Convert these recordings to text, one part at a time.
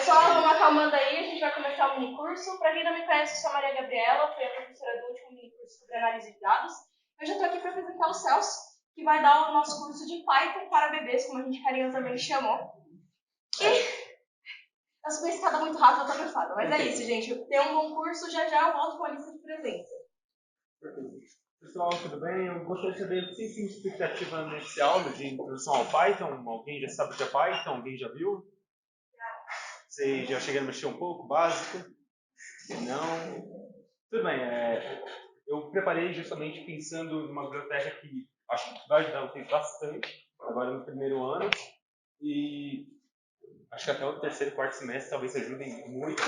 Pessoal, vamos acalmando aí, a gente vai começar o mini curso. Para quem não me conhece, eu sou a Maria Gabriela, fui a professora do último mini curso sobre análise de dados. Eu já estou aqui para apresentar o Celso, que vai dar o nosso curso de Python para bebês, como a gente carinhosamente chamou. E eu sou escada muito rápido, eu tô nerfada. Mas é isso, gente. Tem um bom curso, já já eu volto com a lista de presença. Pessoal, tudo bem? Eu gostaria de saber se tem expectativa nesse aula de introdução ao Python. Alguém já sabe o que é Python? Alguém já viu? Vocês já chegaram a mexer um pouco, básico? Não? Tudo bem. Eu preparei justamente pensando numa biblioteca que acho que vai ajudar vocês bastante, agora no primeiro ano. E acho que até o terceiro, quarto semestre talvez ajudem muito.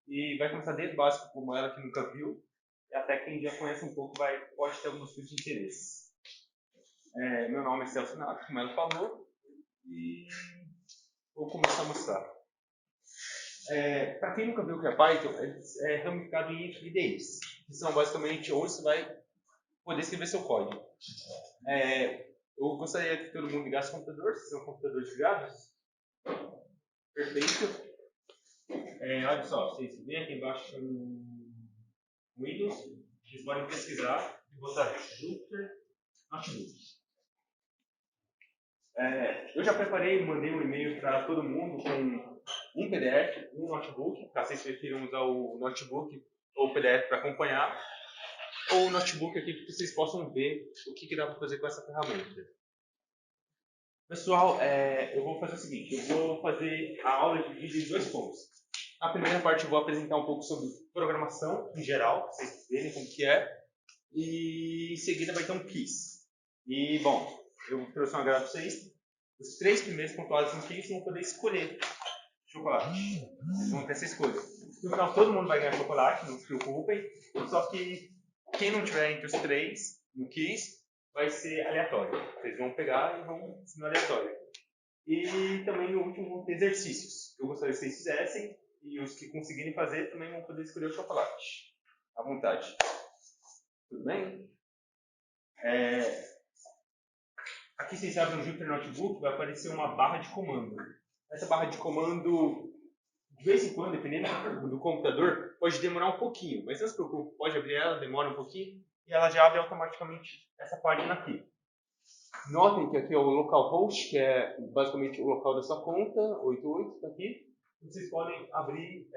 E vai começar desde o básico, como ela que nunca viu. E até quem já conhece um pouco pode ter alguns tipos de interesse. Meu nome é Celso Nato, como ela falou, e vou começar a mostrar. Para quem nunca viu o que é Python, é ramificado em IDEs, que são basicamente onde você vai poder escrever seu código. Eu gostaria que todo mundo ligasse o computador, se são computadores ligados. Perfeito. Olha só, vocês veem aqui embaixo no Windows, vocês podem pesquisar e botar Jupyter Notebook. Eu já preparei e mandei um e-mail para todo mundo com um PDF, um notebook, caso vocês prefiram usar o notebook ou o PDF para acompanhar, ou o notebook aqui para que vocês possam ver o que dá para fazer com essa ferramenta. Pessoal, eu vou fazer o seguinte, eu vou fazer a aula dividida em dois pontos. Na primeira parte eu vou apresentar um pouco sobre programação em geral, para vocês verem como que é, e em seguida vai ter um quiz. E, bom, eu trouxe uma grade para vocês. Os 3 primeiros pontuados no quiz vão poder escolher chocolate. Eles vão ter essa escolha. No final, todo mundo vai ganhar chocolate, não se preocupem. Só que quem não tiver entre os 3 no quiz vai ser aleatório. Vocês vão pegar e vão ser no aleatório. E também no último vão ter exercícios que eu gostaria que vocês fizessem. E os que conseguirem fazer também vão poder escolher o chocolate. À vontade. Tudo bem? Aqui vocês abrem o Jupyter Notebook, vai aparecer uma barra de comando. Essa barra de comando, de vez em quando, dependendo do computador, pode demorar um pouquinho. Mas não se preocupe, pode abrir ela, demora um pouquinho, e ela já abre automaticamente essa página aqui. Notem que aqui é o localhost, que é basicamente o local da sua conta, 88, está aqui. Vocês podem abrir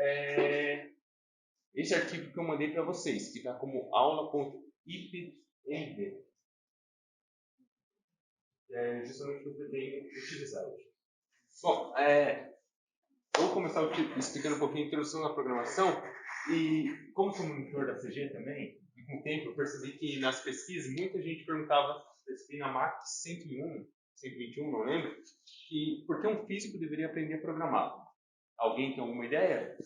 esse arquivo que eu mandei para vocês, que está como aula.ipmd. Justamente o que eu pretendo utilizar hoje. Bom, vou começar explicando um pouquinho a introdução da programação. E como sou monitor da CG também, e com o tempo eu percebi que nas pesquisas muita gente perguntava, percebi na MAC 101, 121, não lembro, que por que um físico deveria aprender a programar. Alguém tem alguma ideia?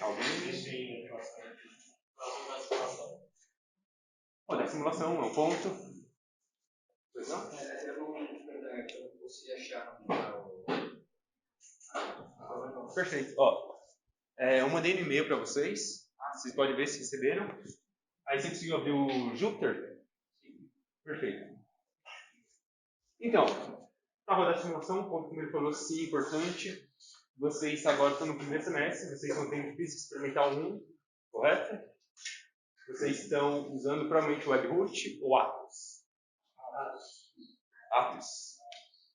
Alguém? Sim, bastante. Olha, a simulação é um ponto. Pois não? Eu não consegui achar Perfeito. Eu mandei no e-mail para vocês. Vocês podem ver se receberam. Aí você conseguiu abrir o Jupyter? Perfeito. Então, para rodar a simulação, como ele falou, sim, importante. Vocês agora estão no primeiro semestre, vocês estão tendo Física Experimental 1, correto? Vocês estão usando provavelmente o Webhook ou Atos. Atos.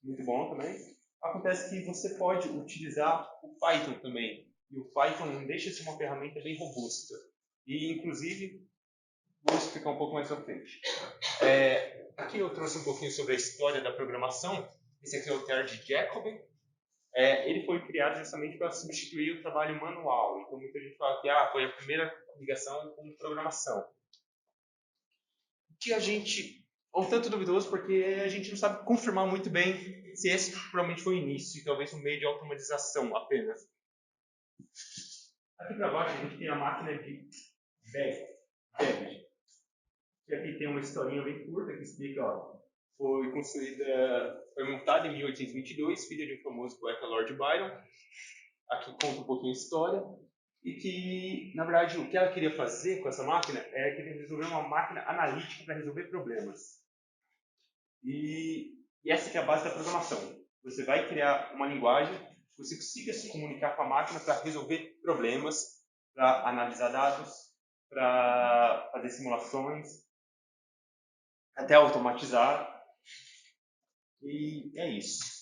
Muito bom também. Acontece que você pode utilizar o Python também. E o Python não deixa de ser uma ferramenta bem robusta. E, inclusive, vou explicar um pouco mais à frente. Aqui eu trouxe um pouquinho sobre a história da programação. Esse aqui é o TR de Jacobi. Ele foi criado justamente para substituir o trabalho manual. Então, muita gente fala que foi a primeira ligação com programação. O que a gente... É um tanto duvidoso, porque a gente não sabe confirmar muito bem se esse provavelmente foi o início, e talvez um meio de automatização apenas. Aqui para baixo a gente tem a máquina de Babbage. E aqui tem uma historinha bem curta que explica, foi montada em 1822, filha de um famoso poeta Lord Byron. Aqui conta um pouquinho a história. E que, na verdade, o que ela queria fazer com essa máquina é que resolver uma máquina analítica para resolver problemas. E essa que é a base da programação. você vai criar uma linguagem que você consiga se comunicar com a máquina para resolver problemas, para analisar dados, para fazer simulações, até automatizar. E é isso.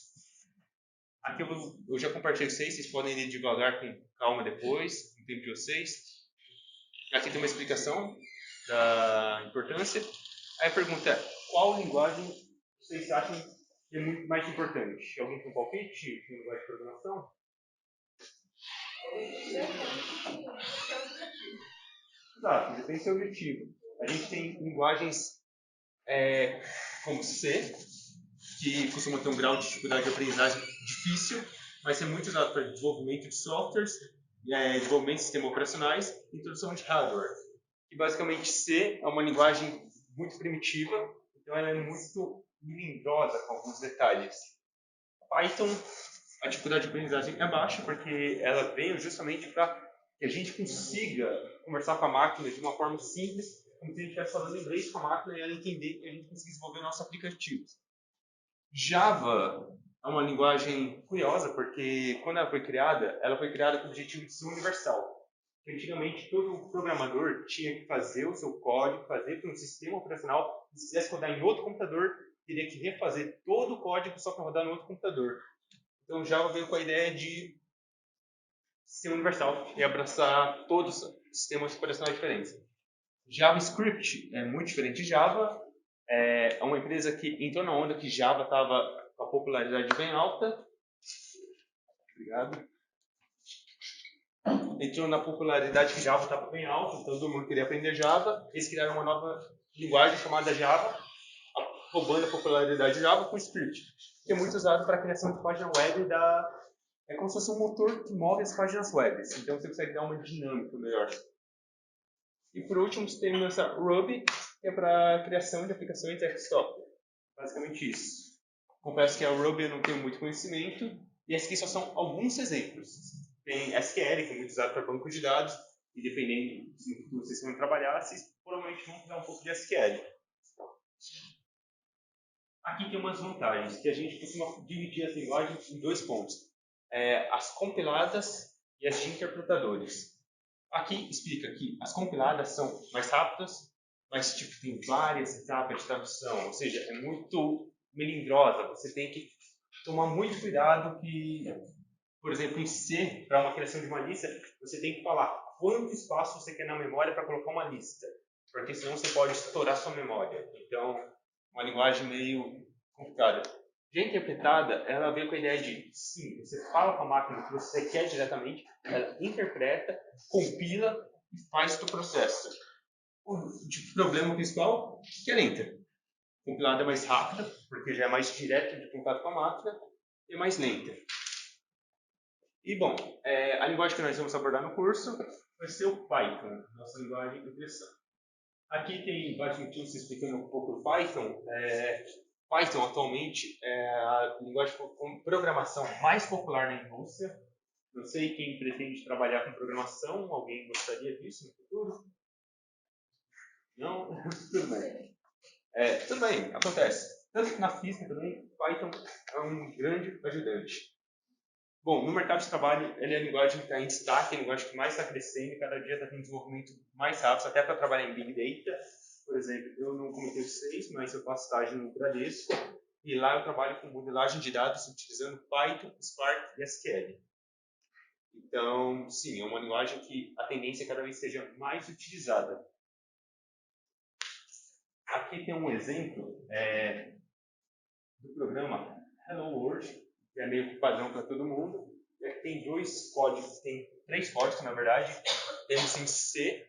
Aqui eu já compartilhei com vocês podem ler devagar com calma depois, no tempo de vocês. Aqui tem uma explicação da importância. Aí a pergunta é, qual linguagem vocês acham que é muito mais importante? Alguém tem um palpite de linguagem de programação? Exato, depende do seu objetivo. A gente tem linguagens como C, que costuma ter um grau de dificuldade de aprendizagem difícil, mas é muito usado para desenvolvimento de softwares, desenvolvimento de sistemas operacionais e introdução de hardware. E basicamente C é uma linguagem muito primitiva, então ela é muito melindrosa com alguns detalhes. Python, a dificuldade de aprendizagem é baixa, porque ela veio justamente para que a gente consiga conversar com a máquina de uma forma simples, como se a gente estivesse falando inglês com a máquina e ela entender e a gente conseguir desenvolver nossos aplicativos. Java é uma linguagem curiosa, porque quando ela foi criada com o objetivo de ser universal. Antigamente, todo programador tinha que fazer o seu código, fazer para um sistema operacional, e se quisesse rodar em outro computador, teria que refazer todo o código só para rodar no outro computador. Então, Java veio com a ideia de ser universal e abraçar todos os sistemas operacionais diferentes. JavaScript é muito diferente de Java. É uma empresa que entrou na onda que Java estava com a popularidade bem alta. Obrigado. Entrou na popularidade que Java estava bem alta, então todo mundo queria aprender Java. Eles criaram uma nova linguagem chamada Java, roubando a popularidade de Java com Script, que é muito usado para a criação de página web é como se fosse um motor que move as páginas web. Então você consegue dar uma dinâmica melhor. E por último, temos essa Ruby, que é para a criação de aplicações desktop. Basicamente isso. Confesso que a Ruby eu não tenho muito conhecimento, e esses aqui só são alguns exemplos. Tem SQL, que é muito usado para banco de dados, e dependendo do que vocês vão trabalhar, vocês provavelmente vão usar um pouco de SQL. Aqui tem umas vantagens, que a gente costuma dividir as linguagens em dois pontos. As compiladas e as de interpretadores. Aqui explica que as compiladas são mais rápidas, mas tipo, tem várias etapas de tradução, ou seja, é muito melindrosa. Você tem que tomar muito cuidado que, por exemplo, em C, para uma criação de uma lista, você tem que falar quanto espaço você quer na memória para colocar uma lista, porque senão você pode estourar sua memória. Então, uma linguagem meio complicada. Já interpretada, ela veio com a ideia de, sim, você fala com a máquina o que você quer diretamente, ela interpreta, compila e faz o processo. O problema principal é que é lenta. Compilada é mais rápida, porque já é mais direto de contato com a máquina, e é mais lenta. E, bom, a linguagem que nós vamos abordar no curso vai ser o Python, nossa linguagem de impressão. Aqui tem vários motivos explicando um pouco o Python. Python, atualmente, é a linguagem de programação mais popular na indústria. Não sei quem pretende trabalhar com programação, alguém gostaria disso no futuro? Não? Tudo bem. Tudo bem, acontece. Tanto que na física também, Python é um grande ajudante. Bom, no mercado de trabalho, ele é a linguagem que está em destaque, é a linguagem que mais está crescendo e cada dia está tendo desenvolvimento mais rápido, até para trabalhar em Big Data. Por exemplo, eu não comentei vocês, mas eu faço estágio no Bradesco e lá eu trabalho com modelagem de dados utilizando Python, Spark e SQL. Então, sim, é uma linguagem que a tendência é cada vez seja mais utilizada. Aqui tem um exemplo do programa Hello World, que é meio que padrão para todo mundo. E aqui tem três códigos, na verdade. Temos em C,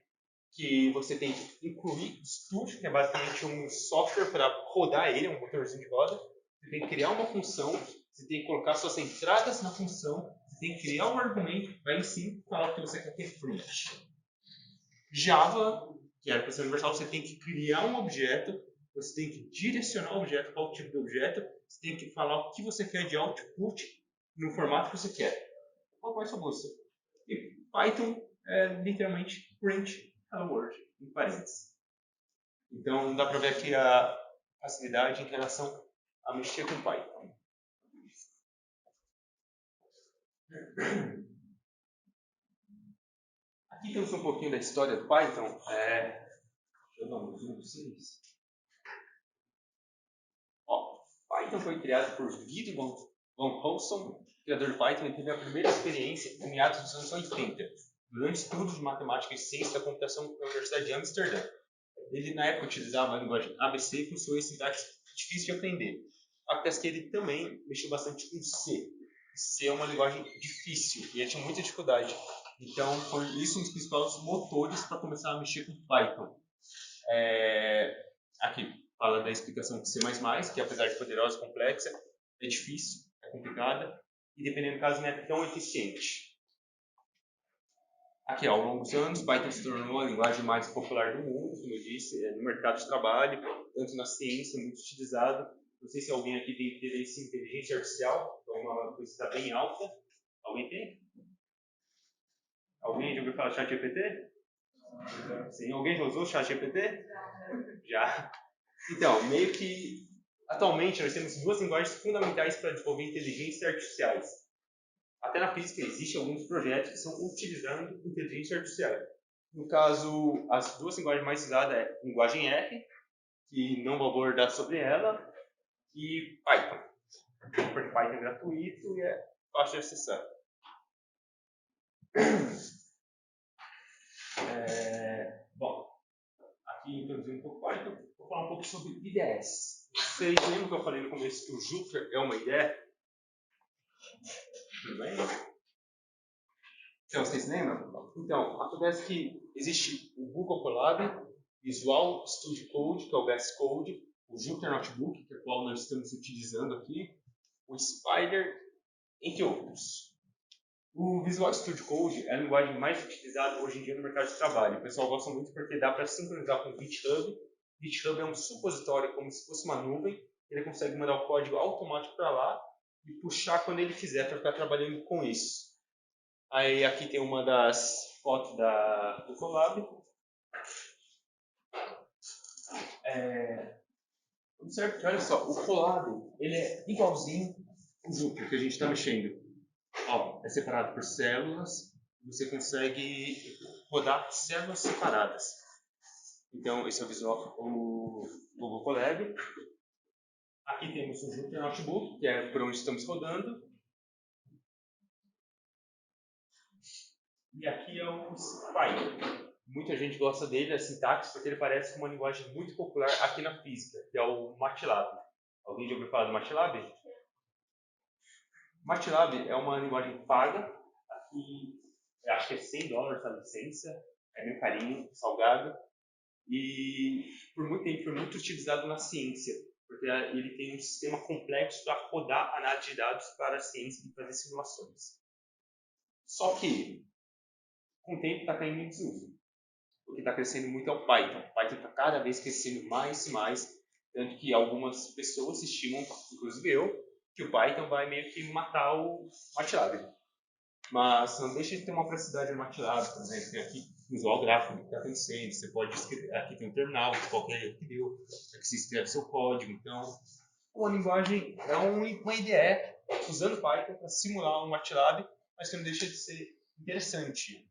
que você tem que incluir Studio, que é basicamente um software para rodar ele, um motorzinho de roda. Você tem que criar uma função, você tem que colocar suas entradas na função, você tem que criar um argumento, vai em si falar que você quer ter print. Java, que era para ser universal, você tem que criar um objeto, você tem que direcionar o objeto, qual o tipo de objeto, você tem que falar o que você quer de output no formato que você quer. Qual é a sua busca? E Python é literalmente print hello world, em parênteses. Então dá para ver aqui a facilidade em relação a mexer com Python. Aqui temos um pouquinho da história do Python. Deixa eu dar um zoom para vocês. Ó, Python foi criado por Guido van Rossum, criador do Python, e teve a primeira experiência em meados dos anos 80, durante estudos de matemática e ciência da computação na Universidade de Amsterdã. Ele, na época, utilizava a linguagem ABC e funções sintaxe difícil de aprender. Acontece que ele também mexeu bastante com C. C é uma linguagem difícil e ele tinha muita dificuldade. Então, foi isso um dos principais motores para começar a mexer com Python. Aqui fala da explicação de C++, que apesar de poderosa e complexa, é difícil, é complicada e, dependendo do caso, não é tão eficiente. Aqui, ao longo dos anos, Python se tornou a linguagem mais popular do mundo, como eu disse, no mercado de trabalho, tanto na ciência, muito utilizado. Não sei se alguém aqui tem interesse em inteligência artificial, que é uma coisa que está bem alta. Alguém tem? Alguém já ouviu falar de ChatGPT? Sim. Alguém já usou o ChatGPT? Já. Então, meio que, atualmente, nós temos duas linguagens fundamentais para desenvolver inteligências artificiais. Até na física existem alguns projetos que estão utilizando inteligência artificial. No caso, as duas linguagens mais usadas é a linguagem R, que não vou abordar sobre ela, e Python. Porque Python é gratuito e é fácil de acessar. Bom, aqui introduzindo um pouco Python, vou falar um pouco sobre IDEs. Vocês lembram que eu falei no começo que o Jupyter é uma IDE? Tudo bem? Então, vocês lembram? Então, acontece que existe o Google Colab, Visual Studio Code, que é o VS Code, o Jupyter Notebook, que é o qual nós estamos utilizando aqui, o Spider, entre outros. O Visual Studio Code é a linguagem mais utilizada hoje em dia no mercado de trabalho. O pessoal gosta muito porque dá para sincronizar com o GitHub. O GitHub é um supositório como se fosse uma nuvem. Ele consegue mandar o código automático para lá e puxar quando ele quiser para ficar trabalhando com isso. Aí aqui tem uma das fotos do Colab. Observe que, olha só, o Colab ele é igualzinho o Jupyter que a gente está mexendo. Ó, é separado por células. Você consegue rodar células separadas. Então, esse é o visual do Google Colab. Aqui temos o Jupyter Notebook, que é por onde estamos rodando. E aqui é o Spider. Muita gente gosta dele, a sintaxe, porque ele parece com uma linguagem muito popular aqui na física, que é o MATLAB. Alguém já ouviu falar do MATLAB? MATLAB é uma linguagem paga. Aqui, eu acho que é $100 a licença. É meio carinho, salgado. E por muito tempo foi muito utilizado na ciência, porque ele tem um sistema complexo para rodar análise de dados para a ciência e fazer simulações. Só que, com o tempo, está caindo em desuso. O que está crescendo muito é o Python. O Python está cada vez crescendo mais e mais, tanto que algumas pessoas estimam, inclusive eu, que o Python vai meio que matar o MATLAB. Mas não deixa de ter uma praticidade no MATLAB, por exemplo, tem aqui o visual gráfico que está crescendo, você pode escrever, aqui tem um terminal, qualquer que deu, aqui você escreve seu código. Então, uma linguagem é uma IDE usando Python para simular um MATLAB, mas que não deixa de ser interessante.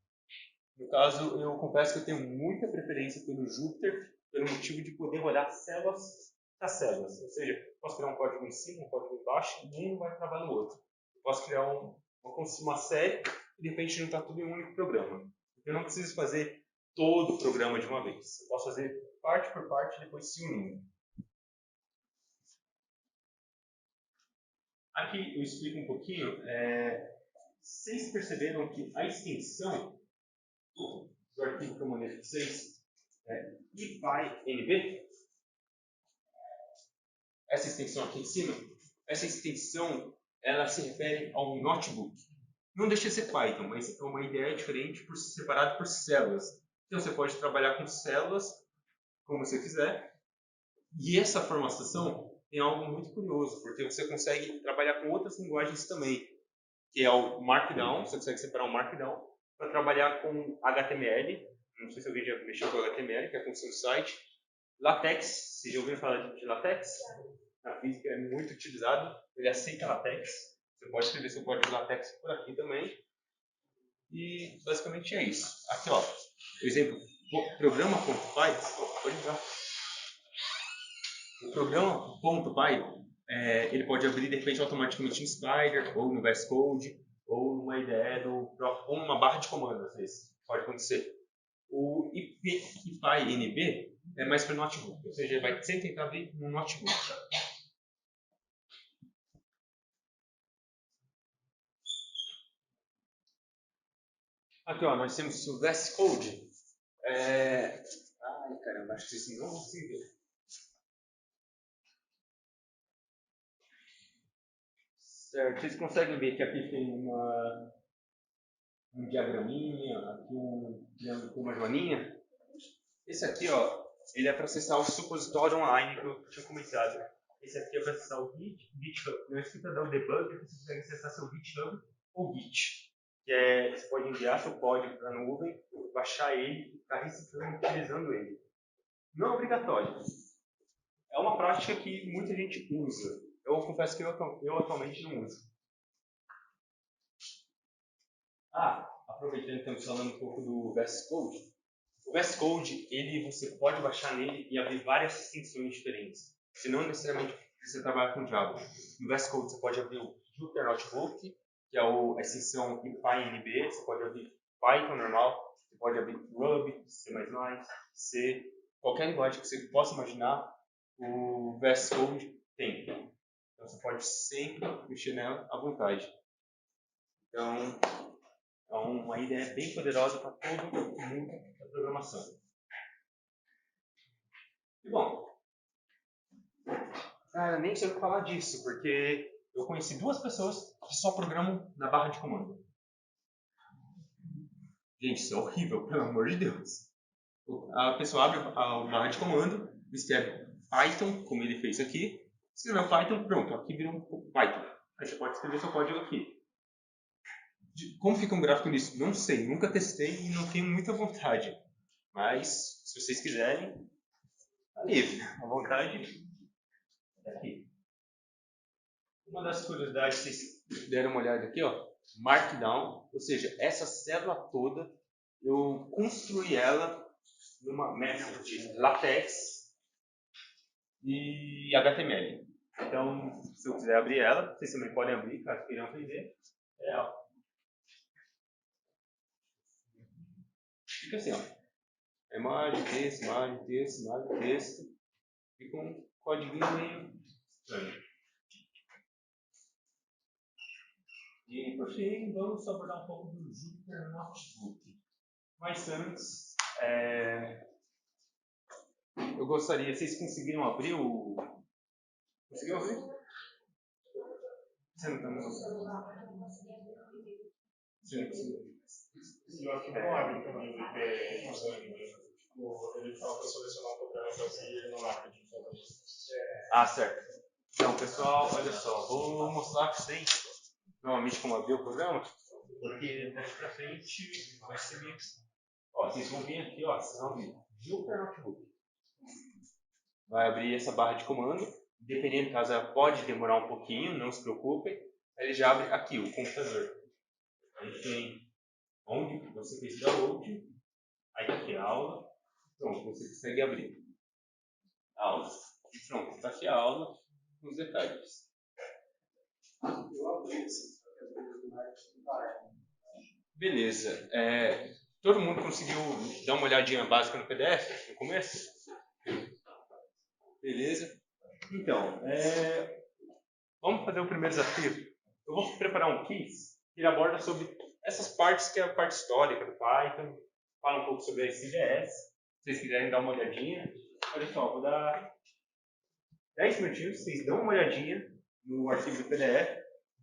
No caso, eu confesso que eu tenho muita preferência pelo Jupyter, pelo motivo de poder rodar células das células. Ou seja, eu posso criar um código em cima, um código embaixo, e um vai travar no outro. Eu posso criar uma série e de repente não está tudo em um único programa. Eu não preciso fazer todo o programa de uma vez. Eu posso fazer parte por parte e depois se unindo. Aqui eu explico um pouquinho. Vocês perceberam que a extensão do arquivo que eu mandei para vocês é IPyNB? Essa extensão aqui em cima, essa extensão ela se refere a um notebook. Não deixa de ser Python, mas é uma ideia diferente por ser separado por células. Então você pode trabalhar com células como você quiser. E essa formatação tem algo muito curioso, porque você consegue trabalhar com outras linguagens também, que é o Markdown. Você consegue separar o Markdown para trabalhar com HTML. Não sei se alguém já mexeu com HTML, que é a função do site. LaTeX, vocês já ouviram falar de LaTeX? Na física é muito utilizado, ele aceita LaTeX. Você pode escrever seu código LaTeX por aqui também. E basicamente é isso. Aqui, ó, por exemplo, programa.py, pode entrar. O programa.py, ele pode abrir de repente automaticamente no Spider, ou no VS Code, ou numa IDE, ou numa barra de comando, às vezes. Pode acontecer. O IPyNB é mais para notebook, ou seja, ele vai sempre tentar abrir no notebook. Aqui, ó, nós temos o VS Code. Ai, caramba, acho que vocês não vão conseguir ver. Certo, vocês conseguem ver que aqui tem um diagraminha, aqui um triângulo com uma joaninha. Esse aqui, ó, ele é para acessar o supositório online que eu tinha comentado. Esse aqui é para acessar o GitHub. Na escrita da debug, você consegue acessar seu GitHub ou Git. Que você pode enviar seu código para a nuvem, baixar ele e ficar reciclando, utilizando ele. Não é obrigatório. É uma prática que muita gente usa. Eu confesso que eu atualmente não uso. Aproveitando que estamos falando um pouco do VS Code. O VS Code, você pode baixar nele e abrir várias extensões diferentes. Se não necessariamente você trabalha com Java. No VS Code você pode abrir o Jupyter Notebook, que é a extensão IPyNB. Você pode abrir Python normal. Você pode abrir Ruby, C++, C. Qualquer linguagem que você possa imaginar, o VS Code tem. Então você pode sempre mexer nela à vontade. Então, é uma ideia bem poderosa para todo mundo da programação. E bom, cara, nem sei o que falar disso, porque eu conheci 2 pessoas que só programam na barra de comando. Gente, isso é horrível, pelo amor de Deus. A pessoa abre a barra de comando, escreve Python, como ele fez aqui, escreveu Python, pronto, aqui virou um Python. Aí você pode escrever seu código aqui. Como fica um gráfico nisso? Não sei, nunca testei e não tenho muita vontade. Mas, se vocês quiserem, tá livre. A vontade é aqui. Uma das curiosidades, vocês deram uma olhada aqui, ó, Markdown, ou seja, essa célula toda, eu construí ela numa método de LaTeX e HTML. Então, se eu quiser abrir ela, vocês também podem abrir, caso queiram aprender. Fica assim, ó. Imagem, texto, imagem, texto, imagem, texto. Fica um código meio estranho. E por fim, vamos abordar um pouco do Jupyter Notebook. Mas antes, eu gostaria, vocês conseguiram abrir o. Conseguiu abrir? Você não está no. Você não conseguiu. Eu aqui não abre quando ele funciona. Ele fala para selecionar um programa para seguir e ele não abre de fazer isso. Certo. Então, pessoal, olha só, vou mostrar para vocês novamente como abrir o programa, porque daqui para frente vai ser meio assim. Ó, vocês vão vir aqui, ó, vocês vão abrir Jupyter Notebook. Vai abrir essa barra de comando, dependendo do caso, ela pode demorar um pouquinho, não se preocupem. Ele já abre aqui o computador. Aí tem onde você fez download, aí tá aqui a aula, pronto, você consegue abrir a aula. E pronto, está aqui a aula com os detalhes. Beleza. Todo mundo conseguiu dar uma olhadinha básica no PDF no começo? Beleza. Então, vamos fazer o primeiro desafio. Eu vou preparar um quiz que ele aborda sobre essas partes que é a parte histórica do Python, fala um pouco sobre a CDS. Se vocês quiserem dar uma olhadinha, olha só, vou dar 10 minutinhos, vocês dão uma olhadinha no arquivo do PDF,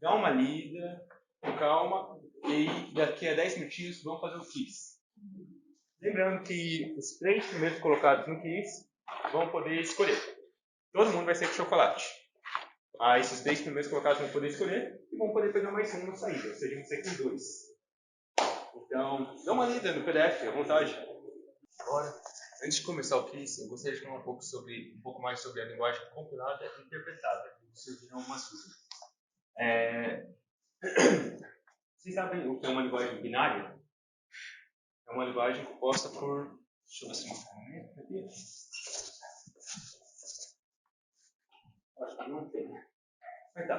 dá uma lida, com calma, e daqui a 10 minutinhos vamos fazer o quiz. Lembrando que os 3 primeiros colocados no quiz vão poder escolher. Todo mundo vai ser com chocolate. Esses 3 primeiros colocados vão poder escolher e vão poder pegar mais um na saída, ou seja, vão ser com 2. Então, dá uma lida no PDF, à vontade. Agora, antes de começar o quiz, eu gostaria de falar um pouco mais sobre a linguagem compilada e interpretada. Surgiram algumas dúvidas. Vocês sabem o que é uma linguagem binária? É uma linguagem composta por... Deixa eu ver se eu... Acho que não tem. Mas tá.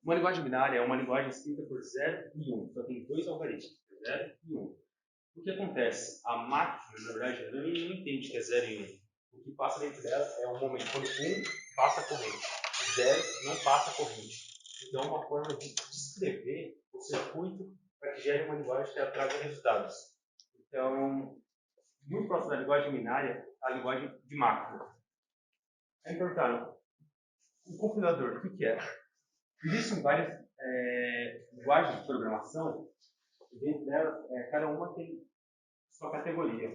Uma linguagem binária é uma linguagem escrita por 0 e 1. Só tem dois algarismos, 0 e 1. O que acontece? A máquina, na verdade, ela não entende que é 0 e 1. O que passa dentro dela é um momento quando 1 passa a corrente, 0 não passa a corrente. Então, é uma forma de descrever o circuito para que gere uma linguagem que ela traga resultados. Então, muito próximo da linguagem binária, a linguagem de máquina. Aí me perguntaram, o compilador, o que é? Existem várias linguagens de programação, e dentro delas, cada uma tem sua categoria.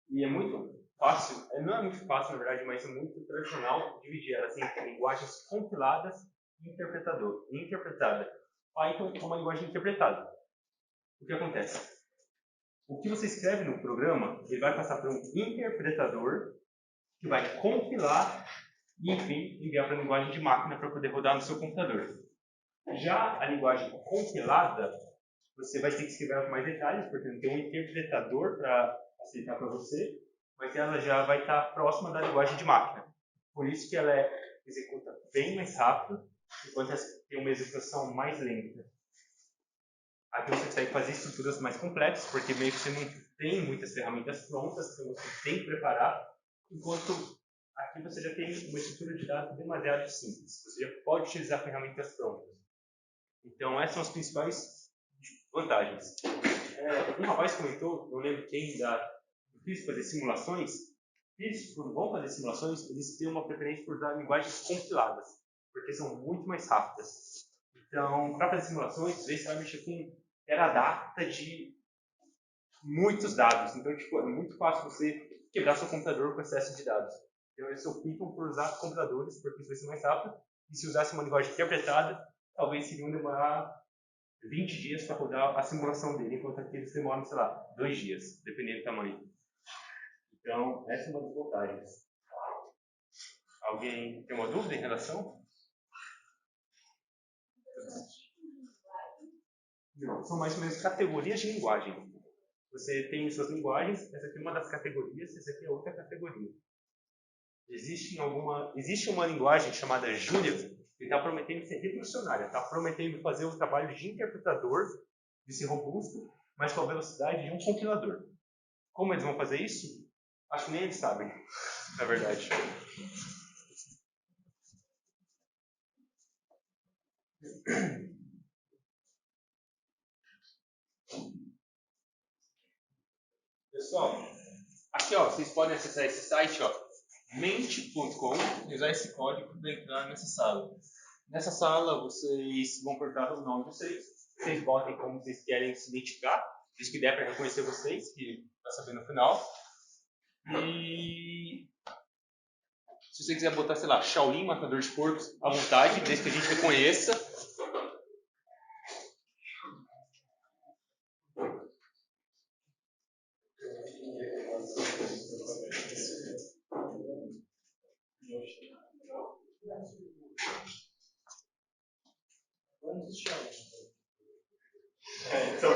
E é muito fácil, não é muito fácil na verdade, mas é muito tradicional dividir elas em linguagens compiladas e interpretada. Python é uma linguagem interpretada. O que acontece? O que você escreve no programa, ele vai passar por um interpretador que vai compilar e, enfim, enviar para a linguagem de máquina para poder rodar no seu computador. Já a linguagem compilada, você vai ter que escrever com mais detalhes, porque não tem um interpretador para facilitar para você, mas ela já vai estar próxima da linguagem de máquina. Por isso que ela executa bem mais rápido, enquanto essa tem uma execução mais lenta. Aqui você consegue fazer estruturas mais complexas, porque meio que você não tem muitas ferramentas prontas, então você tem que preparar, enquanto aqui você já tem uma estrutura de dados demasiado simples. Você já pode utilizar ferramentas prontas. Então, essas são as principais vantagens. Um rapaz comentou, não lembro quem, do físico fazer simulações. Físicos, quando vão fazer simulações, eles têm uma preferência por usar linguagens compiladas, porque são muito mais rápidas. Então, para fazer simulações, às vezes você vai mexer com teradata de muitos dados. Então, é muito fácil você quebrar seu computador com excesso de dados. Então, eles optam por usar computadores, porque isso vai ser mais rápido. E se usasse uma linguagem interpretada, talvez iriam demorar 20 dias para rodar a simulação dele, enquanto aqui eles demoram, sei lá, 2 dias, dependendo do tamanho. Então, essa é uma das vantagens. Alguém tem uma dúvida em relação? Não, são mais ou menos categorias de linguagem. Você tem suas linguagens, essa aqui é uma das categorias, essa aqui é outra categoria. Existe uma linguagem chamada Julia, que está prometendo ser revolucionária, está prometendo fazer o trabalho de interpretador, de ser robusto, mas com a velocidade de um compilador. Como eles vão fazer isso? Acho que nem eles sabem, na verdade. Pessoal, aqui ó, vocês podem acessar esse site, ó, mente.com, e usar esse código para entrar nessa sala. Nessa sala, vocês vão perguntar o nome de vocês. Vocês botem como vocês querem se identificar. Diz que der para reconhecer vocês, que vai saber no final. E se você quiser botar, sei lá, Shaolin, matador de porcos, à vontade, desde que a gente reconheça. Então,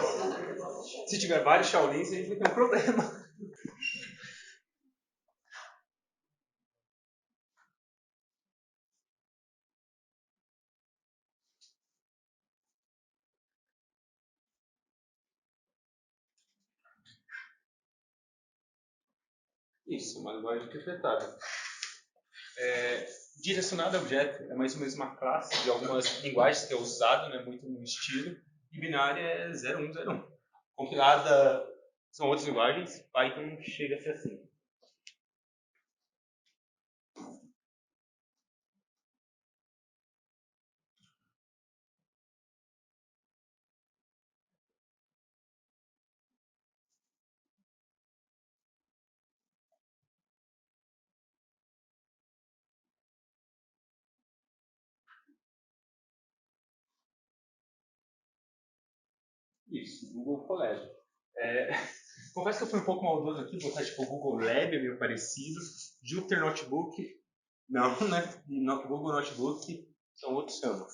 se tiver vários Shaolins, a gente vai ter um problema. Isso, uma linguagem interpretada. Direcionado a objeto é mais ou menos uma classe de algumas linguagens que é usado, né, muito no estilo, e binária é 0101. Compilada são outras linguagens, Python chega a ser assim. Isso, Google Colégio. Confesso que eu fui um pouco maldoso aqui, botar tipo Google Lab, é meio parecido. Jupyter Notebook, não, né? Google Notebook são outros ramos.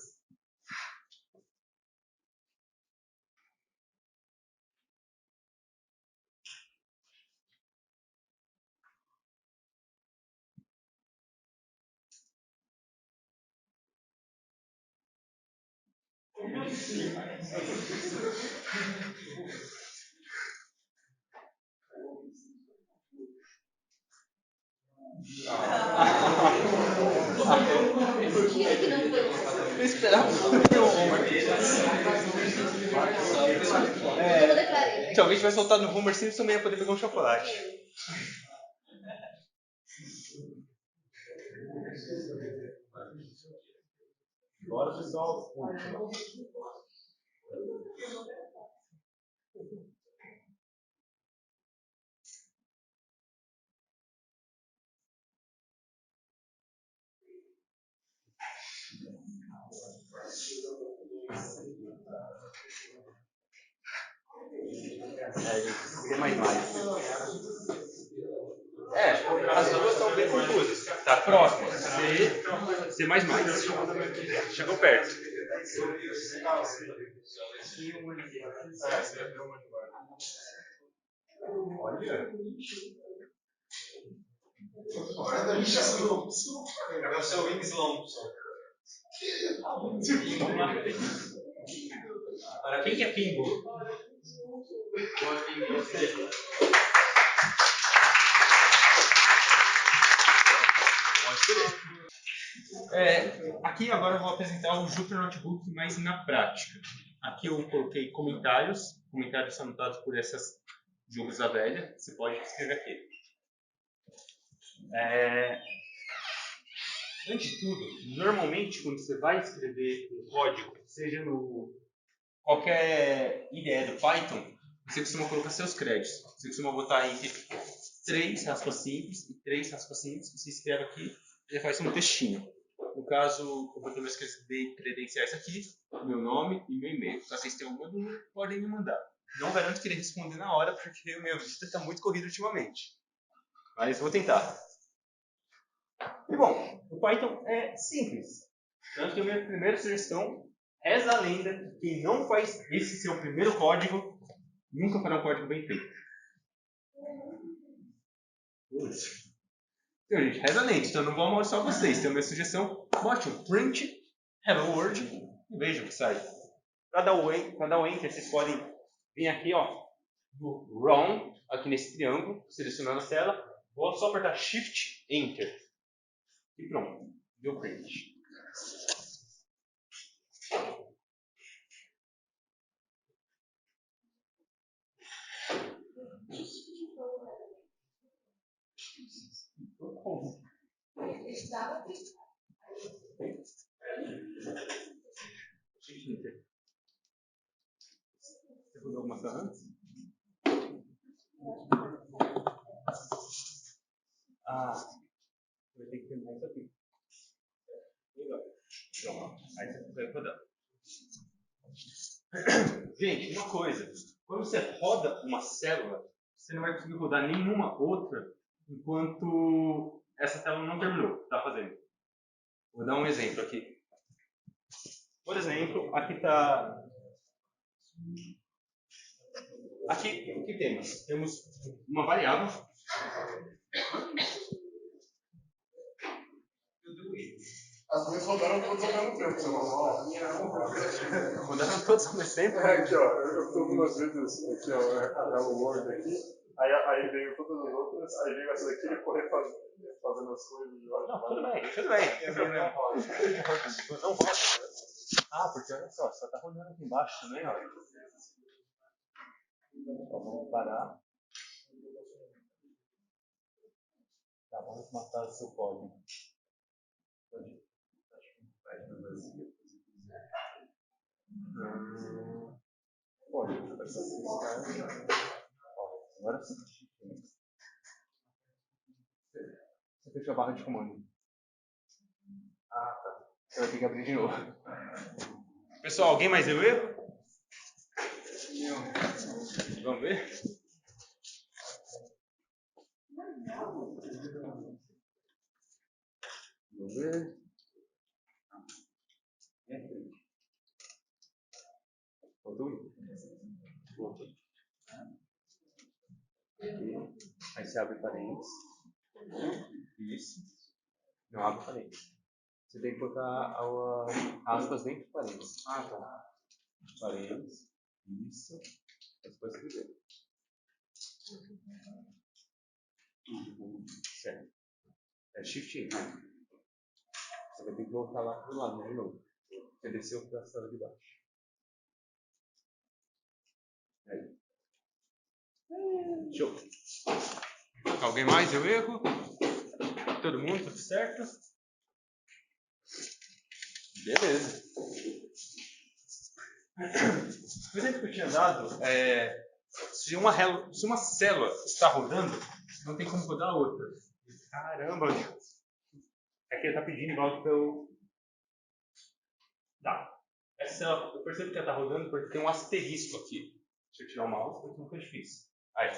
Eu esperava que o Homer. Se alguém tivesse voltado no Homer Simpson, também ia poder pegar um chocolate. Bora, pessoal. Gente, mais. As duas estão bem confusas. Tá próximo. C mais. Chegou perto. Olha. É o seu Wings Long. Vamos lá. Para quem que é Pingo? Pode escolher. Aqui agora eu vou apresentar o Jupyter Notebook, mas na prática. Aqui eu coloquei comentários anotados por essas jogos da velha. Você pode escrever aqui. Antes de tudo, normalmente quando você vai escrever um código, seja no qualquer IDE do Python, você costuma colocar seus créditos. Você costuma botar entre 3 raspas simples e 3 raspas simples. Você escreve aqui e faz um textinho. No caso, eu botei meus credenciais aqui, meu nome e meu e-mail. Se vocês têm alguma dúvida, podem me mandar. Não garanto que ele responda na hora, porque o meu vida está muito corrido ultimamente. Mas vou tentar. E bom, o Python é simples. Tanto que a minha primeira sugestão, reza a lenda, quem não faz esse seu primeiro código, nunca fará um código bem feito. Então, gente, reza a lenda, então não vou amaldiçoar vocês. Então, a minha sugestão, bote um print, hello world, e vejam o que sai. Para dar o enter, vocês podem vir aqui, ó, do ROM, aqui nesse triângulo, selecionando a tela. Vou só apertar Shift, Enter. E pronto, deu print. Você mudou alguma coisa antes? Vai ter que terminar isso aqui. Pronto. Aí você vai rodar. Gente, uma coisa. Quando você roda uma célula, você não vai conseguir rodar nenhuma outra enquanto essa tela não terminou. Tá fazendo. Vou dar um exemplo aqui. Por exemplo, aqui está. Aqui o que temos? Temos uma variável. As minhas rodaram todas ao mesmo tempo, você não Rodaram todas ao mesmo tempo? Aqui, ó, eu estou algumas vezes aqui, ó, a Hello World aqui, aí veio todas as outras, aí veio essa daqui, ele correr fazendo as coisas. Não, tudo bem, não tem problema. Não roda. Porque olha só tá rodando aqui embaixo também, ó. Então, vamos parar. Tá, vamos matar o seu código. Pode, agora sim. Você fechou a barra de comando. Tá. Você vai ter que abrir de novo. Pessoal, alguém mais deu erro? Vamos ver? Vamos ver. Voltou? Voltou. Aí você abre parênteses. Isso. Não abre parênteses. Você tem que botar aspas dentro de parênteses. Tá. Parênteses. Isso. Depois escrever. Certo. É Shift Enter. Você vai ter que voltar lá pro lado de novo. Você desceu para a sala de baixo. Aí. Show. Alguém mais? Eu erro? Todo mundo? Tudo certo? Beleza. O exemplo que eu tinha dado se uma célula está rodando, não tem como rodar a outra. Caramba! Aqui ele está pedindo igual que eu. Tá. Essa célula, eu percebo que ela está rodando porque tem um asterisco aqui. Deixa eu tirar o mouse porque não foi difícil. Aí,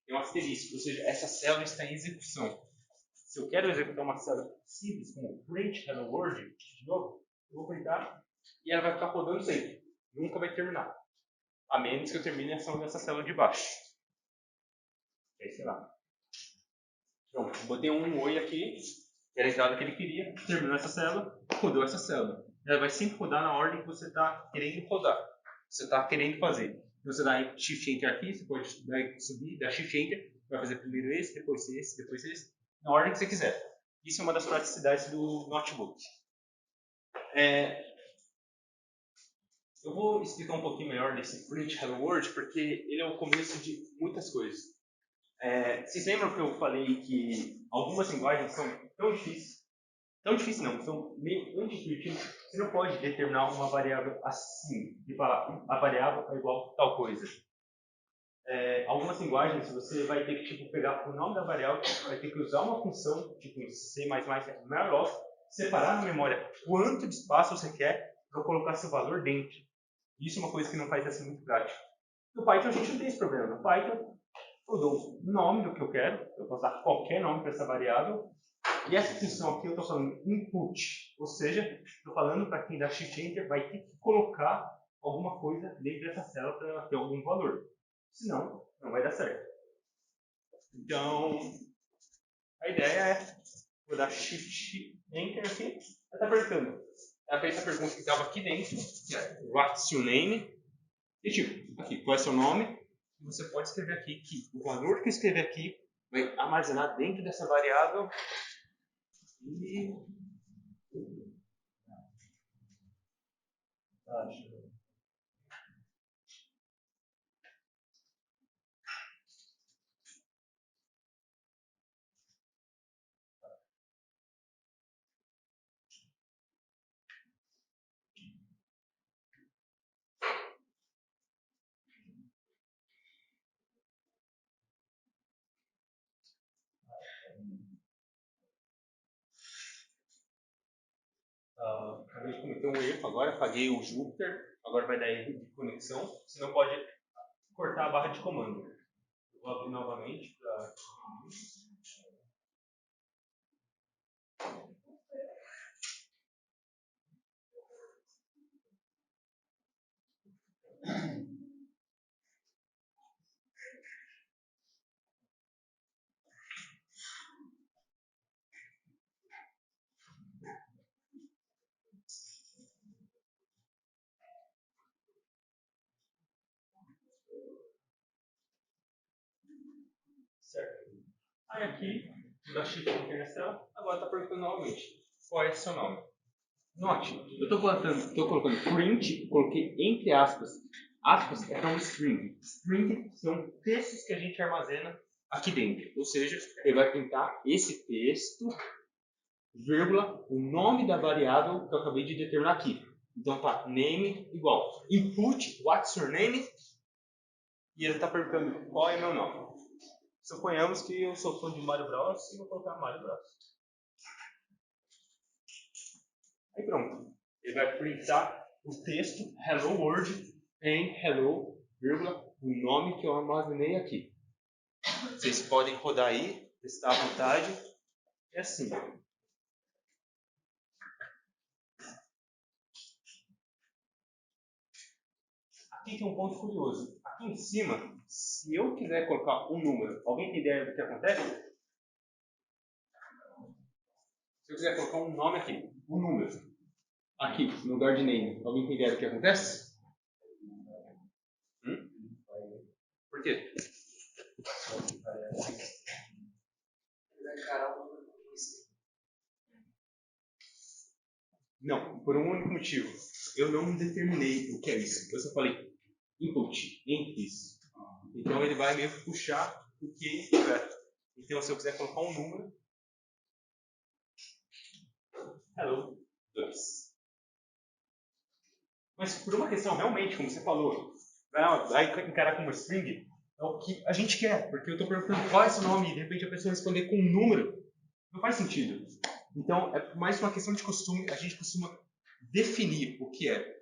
tem um asterisco, ou seja, essa célula está em execução. Se eu quero executar uma célula simples, como print hello world, de novo, eu vou clicar e ela vai ficar rodando sempre. Nunca vai terminar. A menos que eu termine a ação dessa célula de baixo. Aí, sei lá. Pronto, botei um oi aqui, que era a entrada que ele queria, terminou essa célula, rodou essa célula. Ela vai sempre rodar na ordem que você está querendo rodar. Você está querendo fazer. Você dá Shift Enter aqui, você pode subir, dar Shift Enter, vai fazer primeiro esse, depois esse, na ordem que você quiser. Isso é uma das praticidades do notebook. Eu vou explicar um pouquinho melhor desse Print Hello World, porque ele é o começo de muitas coisas. Vocês lembram que eu falei que algumas linguagens são tão difíceis não, são meio anti-intuitivas, você não pode determinar uma variável assim, e falar a variável é igual a tal coisa. Algumas linguagens você vai ter que pegar o nome da variável, vai ter que usar uma função, tipo em C++, malloc, separar na memória quanto de espaço você quer para colocar seu valor dentro. Isso é uma coisa que não faz assim muito prático. No Python a gente não tem esse problema. No Python eu dou o nome do que eu quero, eu posso dar qualquer nome para essa variável, e essa função aqui eu estou falando input, ou seja, estou falando para quem dá Shift Enter vai ter que colocar alguma coisa dentro dessa célula para ter algum valor. Senão, não vai dar certo. Então, a ideia é, vou dar Shift Enter aqui, ela está perguntando. Ela fez essa pergunta que estava aqui dentro, que é what's your name? E tipo, aqui, qual é seu nome? E você pode escrever aqui que o valor que eu escrever aqui vai armazenar dentro dessa variável e... Acabei de cometer um erro agora, apaguei o Jupyter, agora vai dar erro de conexão, você não pode cortar a barra de comando. Eu vou abrir novamente para... Certo. Aí aqui, da Shift Internacional, agora está perguntando novamente, qual é o seu nome? Note, eu estou colocando print, coloquei entre aspas. Aspas é um string. String são textos que a gente armazena aqui dentro. Ou seja, ele vai printar esse texto, vírgula, o nome da variável que eu acabei de determinar aqui. Então tá, name igual. Input, what's your name? E ele está perguntando qual é meu nome. Suponhamos que eu sou fã de Mario Bros e vou colocar Mario Bros. Aí pronto. Ele vai printar o texto Hello World em Hello, vírgula, o nome que eu armazenei aqui. Vocês podem rodar aí, testar à vontade. É assim. Aqui tem um ponto curioso. Aqui em cima, se eu quiser colocar um número, alguém tem ideia do que acontece? Se eu quiser colocar um nome aqui, um número, aqui, no lugar de name, alguém tem ideia do que acontece? Por quê? Não, por um único motivo. Eu não determinei o que é isso. Eu só falei input, entre isso. Então ele vai meio que puxar o que tiver. Então se eu quiser colocar um número, hello, 2. Mas por uma questão realmente, como você falou, vai encarar como string, é o que a gente quer. Porque eu estou perguntando qual é o seu nome e de repente a pessoa responder com um número. Não faz sentido. Então é mais uma questão de costume. A gente costuma definir o que é.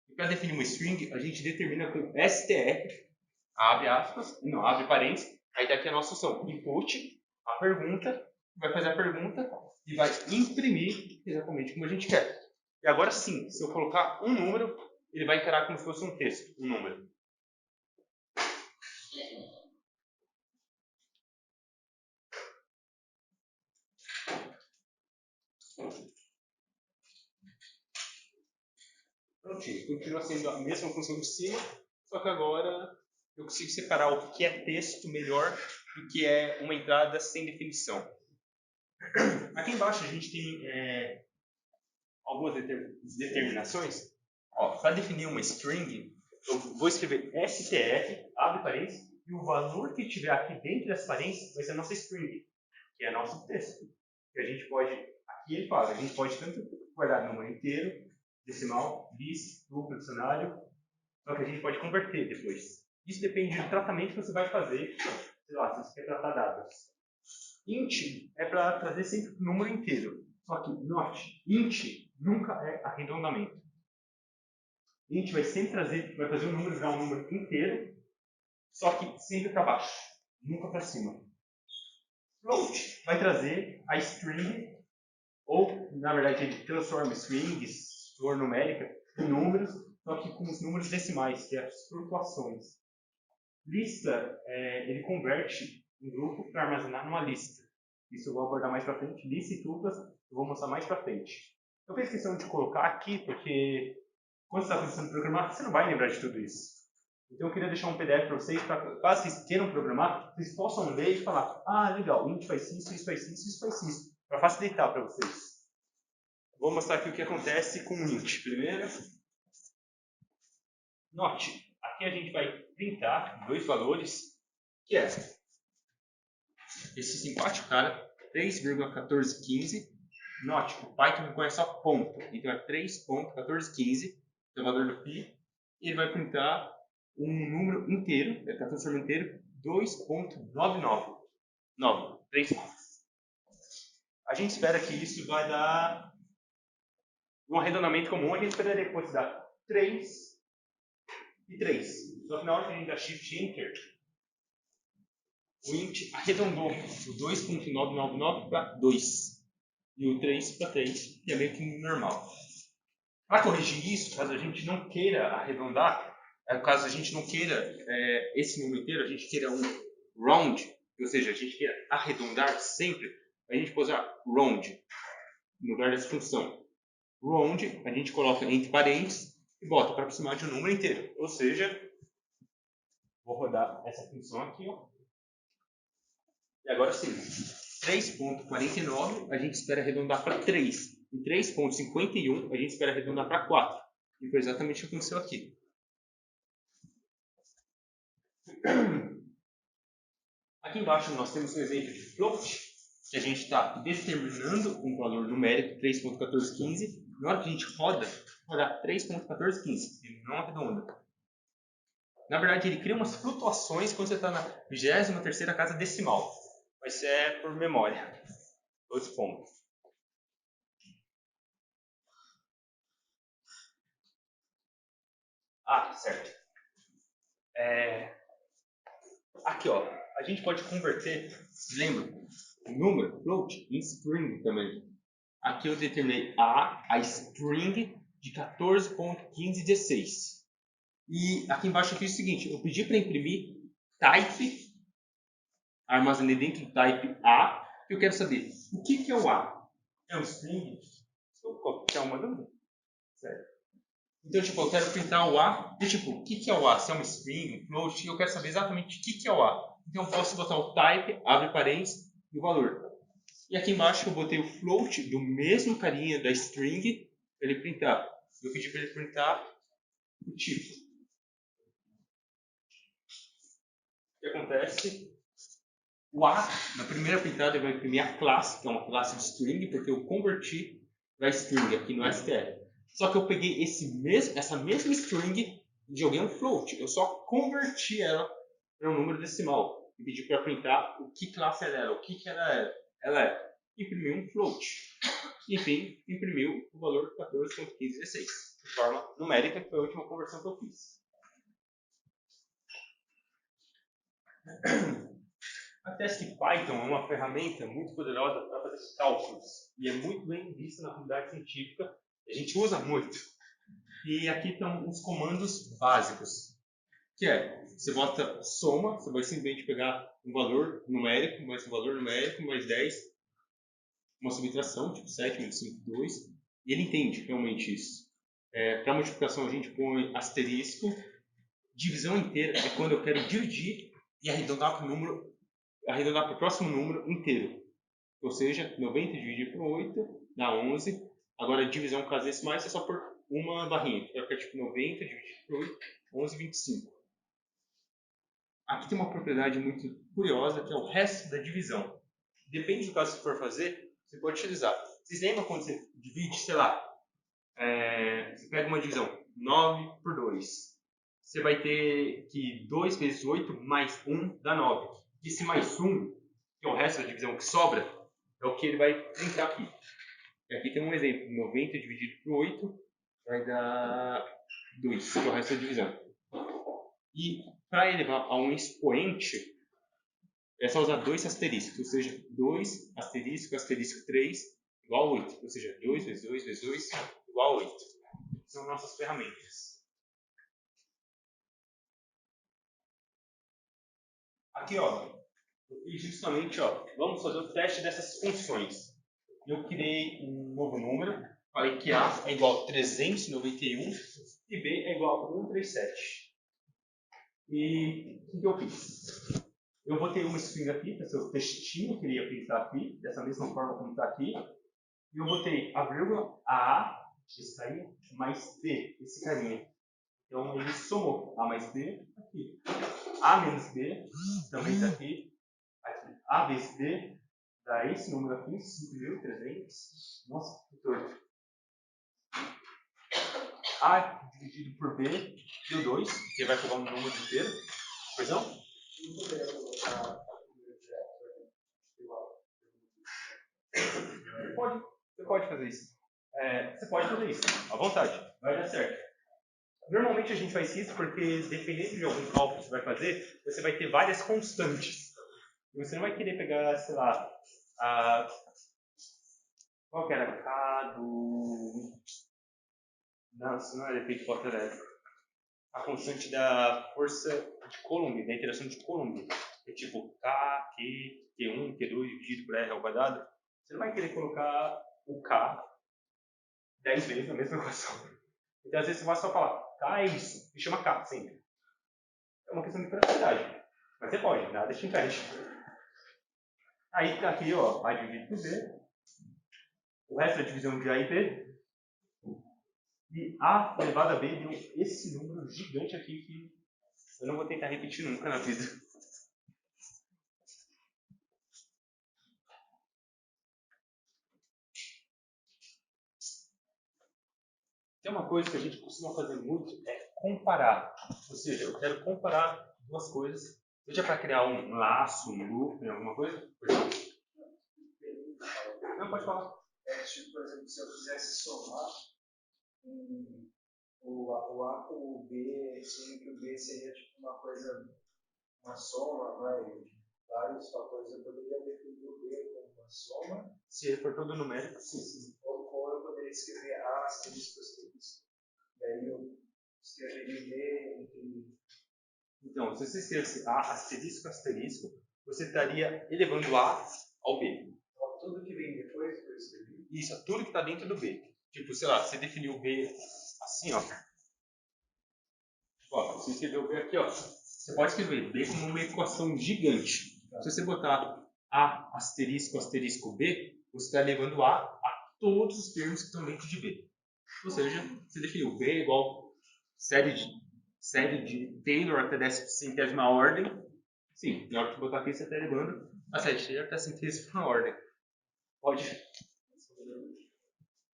E para definir uma string, a gente determina com str, abre aspas, não, abre parênteses, aí daqui a nossa opção, input, a pergunta, vai fazer a pergunta e vai imprimir exatamente como a gente quer. E agora sim, se eu colocar um número, ele vai encarar como se fosse um texto, um número. Prontinho, continua sendo a mesma função de cima, só que agora eu consigo separar o que é texto melhor do que é uma entrada sem definição. Aqui embaixo a gente tem algumas determinações. Para definir uma string, eu vou escrever str, abre parênteses, e o valor que tiver aqui dentro dessa parênteses vai ser a nossa string, que é nosso texto. Que a gente pode, aqui ele fala, a gente pode tanto guardar número inteiro, decimal, bis, duplo, dicionário, só que a gente pode converter depois. Isso depende do tratamento que você vai fazer, sei lá, se você quer tratar dados. Int é para trazer sempre o número inteiro. Só que, note, int nunca é arredondamento. Int vai sempre vai fazer o número virar um número inteiro, só que sempre para baixo, nunca para cima. Float vai trazer a string, ou na verdade ele transforma strings, flor numérica, em números, só que com os números decimais, que é as flutuações. Lista, ele converte um grupo para armazenar numa lista. Isso eu vou abordar mais para frente. Lista e tuplas eu vou mostrar mais para frente. Eu fiz questão de colocar aqui porque quando você está começando a programar, você não vai lembrar de tudo isso. Então eu queria deixar um PDF para vocês, para caso vocês queiram programar, vocês possam ler e falar: ah, legal, int faz isso faz isso faz isso. Para facilitar para vocês. Vou mostrar aqui o que acontece com o int. Primeiro, note, aqui a gente vai printar dois valores, que é esse simpático cara, 3,1415. Note, o Python reconhece só ponto, então é 3.1415, que é o valor do pi, e ele vai printar um número inteiro, ele está transformando inteiro, 2.99. 3. A gente espera que isso vai dar um arredondamento comum, a gente esperaria que fosse dar 3 e 3. Só que na hora que a gente dá Shift Enter, o int arredondou o 2.999 para 2 e o 3 para 3, que é meio que normal. Para corrigir isso, caso a gente não queira arredondar, caso a gente não queira esse número inteiro, a gente queira um round, ou seja, a gente queira arredondar sempre, a gente pode usar round no lugar dessa função. Round, a gente coloca entre parênteses e bota para aproximar de um número inteiro. Ou seja, vou rodar essa função aqui, ó. E agora sim, 3.49 a gente espera arredondar para 3. E 3.51 a gente espera arredondar para 4. E foi exatamente o que aconteceu aqui. Aqui embaixo nós temos um exemplo de float, que a gente está determinando um valor numérico, 3.1415. Na hora que a gente roda, vai dar 3.1415. Ele não arredonda. Na verdade, ele cria umas flutuações quando você está na 23ª casa decimal. Mas é por memória. 2 pontos. Ah, certo. Aqui, ó. A gente pode converter, lembra? O número, float, em string também. Aqui eu determinei a string de 14.1516. E aqui embaixo eu fiz o seguinte, eu pedi para imprimir type, armazenei dentro do type A, e eu quero saber o que é o A. É um string? Qualquer uma não. Certo. Então, tipo, eu quero printar o A, e tipo, o que é o A? Se é uma string, um float, eu quero saber exatamente o que é o A. Então, eu posso botar o type, abre parênteses, e o valor. E aqui embaixo eu botei o float do mesmo carinha da string para ele printar. Eu pedi para ele printar o tipo. O que acontece? O A, na primeira pintada, ele vai imprimir a classe, que é uma classe de string, porque eu converti da string aqui no str. Só que eu peguei essa mesma string e joguei um float. Eu só converti ela para um número decimal. E pedi para printar o que classe ela era, o que ela era. Ela é. Imprimiu um float. Enfim, imprimiu o valor 14.1516, de forma numérica, que foi a última conversão que eu fiz. A Task Python é uma ferramenta muito poderosa para fazer cálculos e é muito bem vista na comunidade científica. A gente usa muito. E aqui estão os comandos básicos, que é, você bota soma, você vai simplesmente pegar um valor numérico, mais um valor numérico, mais 10, uma subtração, tipo 7 menos 5, 2, e ele entende realmente isso. Para multiplicação a gente põe asterisco, divisão inteira é quando eu quero dividir e arredondar para o número, arredondar para o próximo número inteiro. Ou seja, 90 dividido por 8 dá 11. Agora, divisão caso decimais é só por uma barrinha. Vai ficar tipo 90 dividido por 8, 11,25. Aqui tem uma propriedade muito curiosa, que é o resto da divisão. Depende do caso que você for fazer, você pode utilizar. Vocês lembram quando você divide, sei lá, você pega uma divisão 9 por 2. Você vai ter que 2 vezes 8 mais 1 dá 9. Esse mais 1, que é o resto da divisão que sobra, é o que ele vai entrar aqui. E aqui tem um exemplo. 90 dividido por 8 vai dar 2, que é o resto da divisão. E para elevar a um expoente, é só usar 2 asteriscos. Ou seja, 2 asterisco, asterisco 3 igual a 8. Ou seja, 2 vezes 2 vezes 2 igual a 8. São nossas ferramentas. Aqui, ó, eu fiz justamente, ó, vamos fazer o teste dessas funções. Eu criei um novo número, falei que A é igual a 391 e B é igual a 137. E o que eu fiz? Eu botei uma string aqui, que é o textinho que ele ia printar aqui, dessa mesma forma como está aqui. E eu botei a vírgula, A, esse carinha, mais B, esse carinha. Então ele somou A mais B aqui. A menos B também está aqui. A vezes B dá esse número aqui, 5.300. Nossa, que torto. A dividido por B deu 2, que vai pegar um número inteiro. Pois não? Você pode fazer isso. Você pode fazer isso, à vontade. Vai dar certo. Normalmente a gente faz isso porque, dependendo de algum cálculo que você vai fazer, você vai ter várias constantes. E você não vai querer pegar, sei lá, qual que era? K do... Não, isso não era efeito fotoelétrico. A constante da força de Coulomb, da interação de Coulomb. É tipo K, Q, Q1, Q2 dividido por R ao quadrado. Você não vai querer colocar o K 10 vezes na mesma equação. Então, às vezes, você vai só falar K é isso, e chama K sempre. É uma questão de praticidade. Mas você pode, nada te impede. Aí tá aqui, ó, A dividido por B. O resto é a divisão de A e B. E A elevado a B deu esse número gigante aqui que eu não vou tentar repetir nunca na vida. Tem uma coisa que a gente costuma fazer muito, é comparar. Ou seja, eu quero comparar duas coisas, seja para criar um laço, um loop, alguma coisa. Não, pode falar. Tipo, por exemplo, se eu quisesse somar o A com o B, sendo que o B seria tipo uma coisa, uma soma, vai, de vários fatores, eu poderia definir o B como uma soma. Se for todo numérico, sim. Ou eu poderia escrever A asterisco asterisco. E aí eu escreveria B entre... Então, se você escrevesse A asterisco asterisco, você estaria elevando A ao B. Então, tudo que vem depois eu escrevi? Isso, tudo que está dentro do B. Tipo, sei lá, você definiu o B assim, ó. Ó, você escreveu B aqui, ó. Você pode escrever B como uma equação gigante. Se você botar A asterisco asterisco B, você está levando a todos os termos que estão dentro de B. Ou seja, você definiu B igual série de Taylor até 10ª ordem. Sim, na hora que botar aqui, você está levando a série de Taylor até a 100ª ordem. Pode.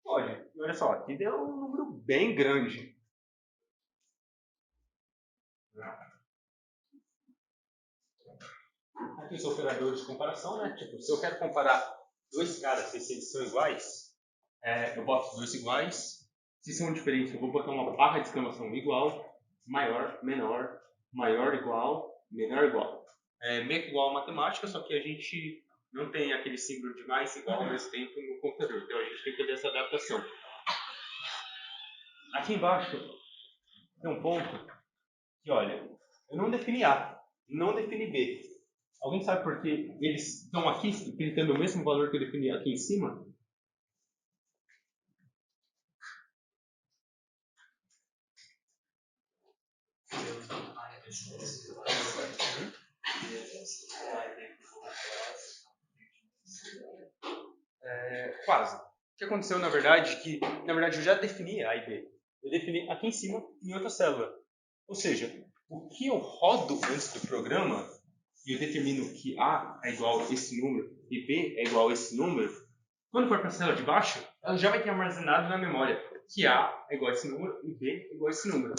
Pode. E olha só, aqui deu um número bem grande. Aqui os operadores de comparação, né? Tipo, se eu quero comparar dois caras, se eles são iguais, eu boto dois iguais. Se são diferentes, eu vou botar uma barra de exclamação igual, maior, menor, maior igual, menor igual. Meio que igual a matemática, só que a gente não tem aquele símbolo de mais e igual ao mesmo tempo no computador. Então a gente tem que fazer essa adaptação. Aqui embaixo tem um ponto que, olha, eu não defini A, não defini B. Alguém sabe por que eles estão aqui tendo o mesmo valor que eu defini aqui em cima? Quase. O que aconteceu, na verdade, eu já defini A e B. Eu defini aqui em cima em outra célula. Ou seja, o que eu rodo antes do programa, e eu determino que A é igual a esse número e B é igual a esse número, quando for para a célula de baixo, ela já vai ter armazenado na memória que A é igual a esse número e B é igual a esse número.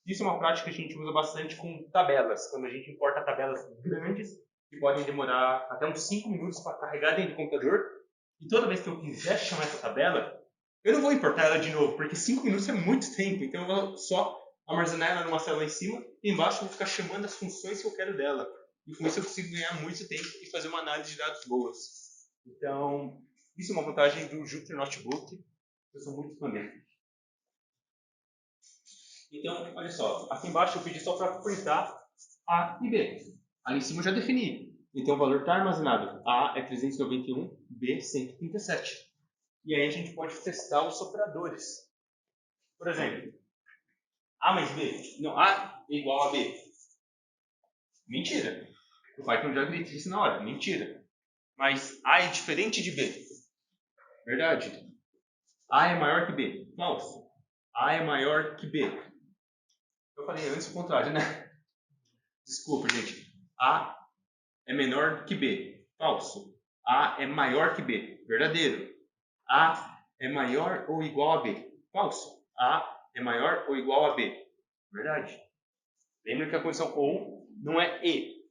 Isso é uma prática que a gente usa bastante com tabelas, quando a gente importa tabelas grandes, que podem demorar até uns 5 minutos para carregar dentro do computador. E toda vez que eu quiser chamar essa tabela, eu não vou importar ela de novo, porque 5 minutos é muito tempo. Então eu vou só armazenar ela numa célula em cima, e embaixo eu vou ficar chamando as funções que eu quero dela. E com isso eu consigo ganhar muito tempo e fazer uma análise de dados boas. Então, isso é uma vantagem do Jupyter Notebook. Eu sou muito fã dele. Então, olha só, aqui embaixo eu pedi só para printar A e B. Ali em cima eu já defini. Então o valor está armazenado. A é 391, B 137. E aí a gente pode testar os operadores. Por exemplo, A mais B. Não, A é igual a B. Mentira. O Python já grita isso na hora. Mentira. Mas A é diferente de B. Verdade. A é maior que B. Falso. A é maior que B. Eu falei antes o contrário, né? Desculpa, gente. A é menor que B. Falso. A é maior que B. Verdadeiro. A é maior ou igual a B. Falso. A é maior ou igual a B. Verdade. Lembra que a condição ou não é e.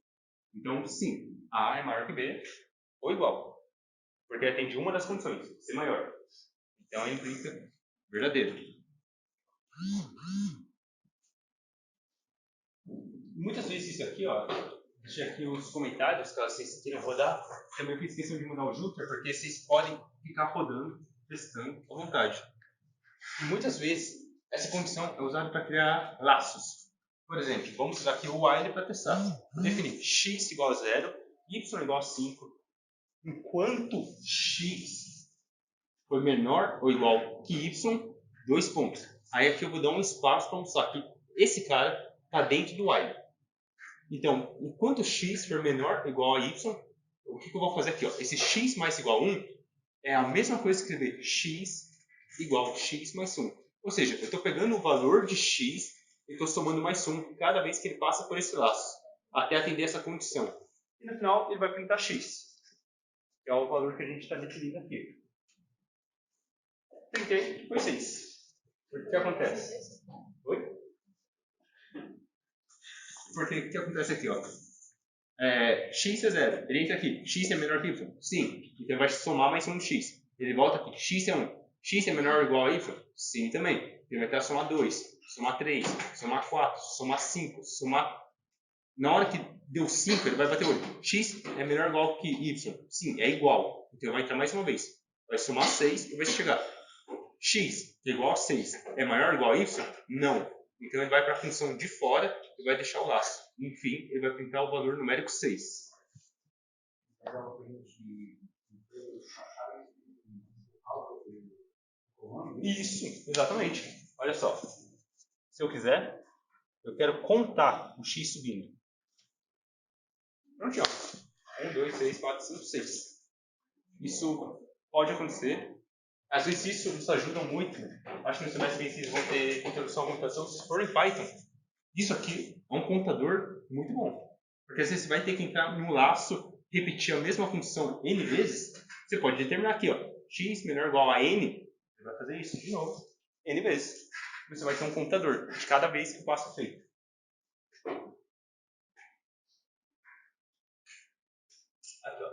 Então, sim, A é maior que B ou igual. Porque atende uma das condições, ser maior. Então, implica verdadeiro. Muitas vezes isso aqui, ó, deixei aqui os comentários, caso vocês queiram rodar. Também fiz questão de mudar o Jupyter, porque vocês podem ficar rodando, testando à vontade. E muitas vezes, essa condição é usada para criar laços. Por exemplo, vamos usar aqui o while para testar. Vou definir x igual a 0, y igual a 5. Enquanto x for menor ou igual que y, 2 pontos. Aí aqui eu vou dar um espaço para mostrar que esse cara está dentro do while. Então, enquanto x for menor ou igual a y, o que eu vou fazer aqui? Ó? Esse x mais igual a 1 é a mesma coisa que escrever x igual a x mais 1. Ou seja, eu estou pegando o valor de x e estou somando mais 1 cada vez que ele passa por esse laço, até atender essa condição. E no final ele vai printar x, que é o valor que a gente está definindo aqui. Printei, foi 6. O que acontece? Oi? Porque o que acontece aqui? Ó? X é 0. Ele entra aqui. X é menor que y? Sim. Então vai somar mais 1 de x. Ele volta aqui. X é 1. X é menor ou igual a y? Sim também. Ele vai ter a somar 2, somar 3, somar 4, somar 5, somar... Na hora que deu 5, ele vai bater o olho. X é menor ou igual que y? Sim, é igual. Então vai entrar mais uma vez. Vai somar 6 e vai chegar. X é igual a 6. É maior ou igual a y? Não. Então ele vai para a função de fora e vai deixar o laço. Enfim, ele vai printar o valor numérico 6. Isso, exatamente. Olha só. Se eu quiser, Eu quero contar o x subindo. Prontinho. 1, 2, 3, 4, 5, 6. Isso pode acontecer. Às vezes isso nos ajuda muito. Acho que no semestre vocês vão ter introdução à computação. Se for em Python, isso aqui é um contador muito bom. Porque às vezes você vai ter que entrar no laço, repetir a mesma função n vezes. Você pode determinar aqui, ó, x menor ou igual a n. Você vai fazer isso de novo, n vezes. Você vai ter um contador de cada vez que o passo é feito. Aqui, ó.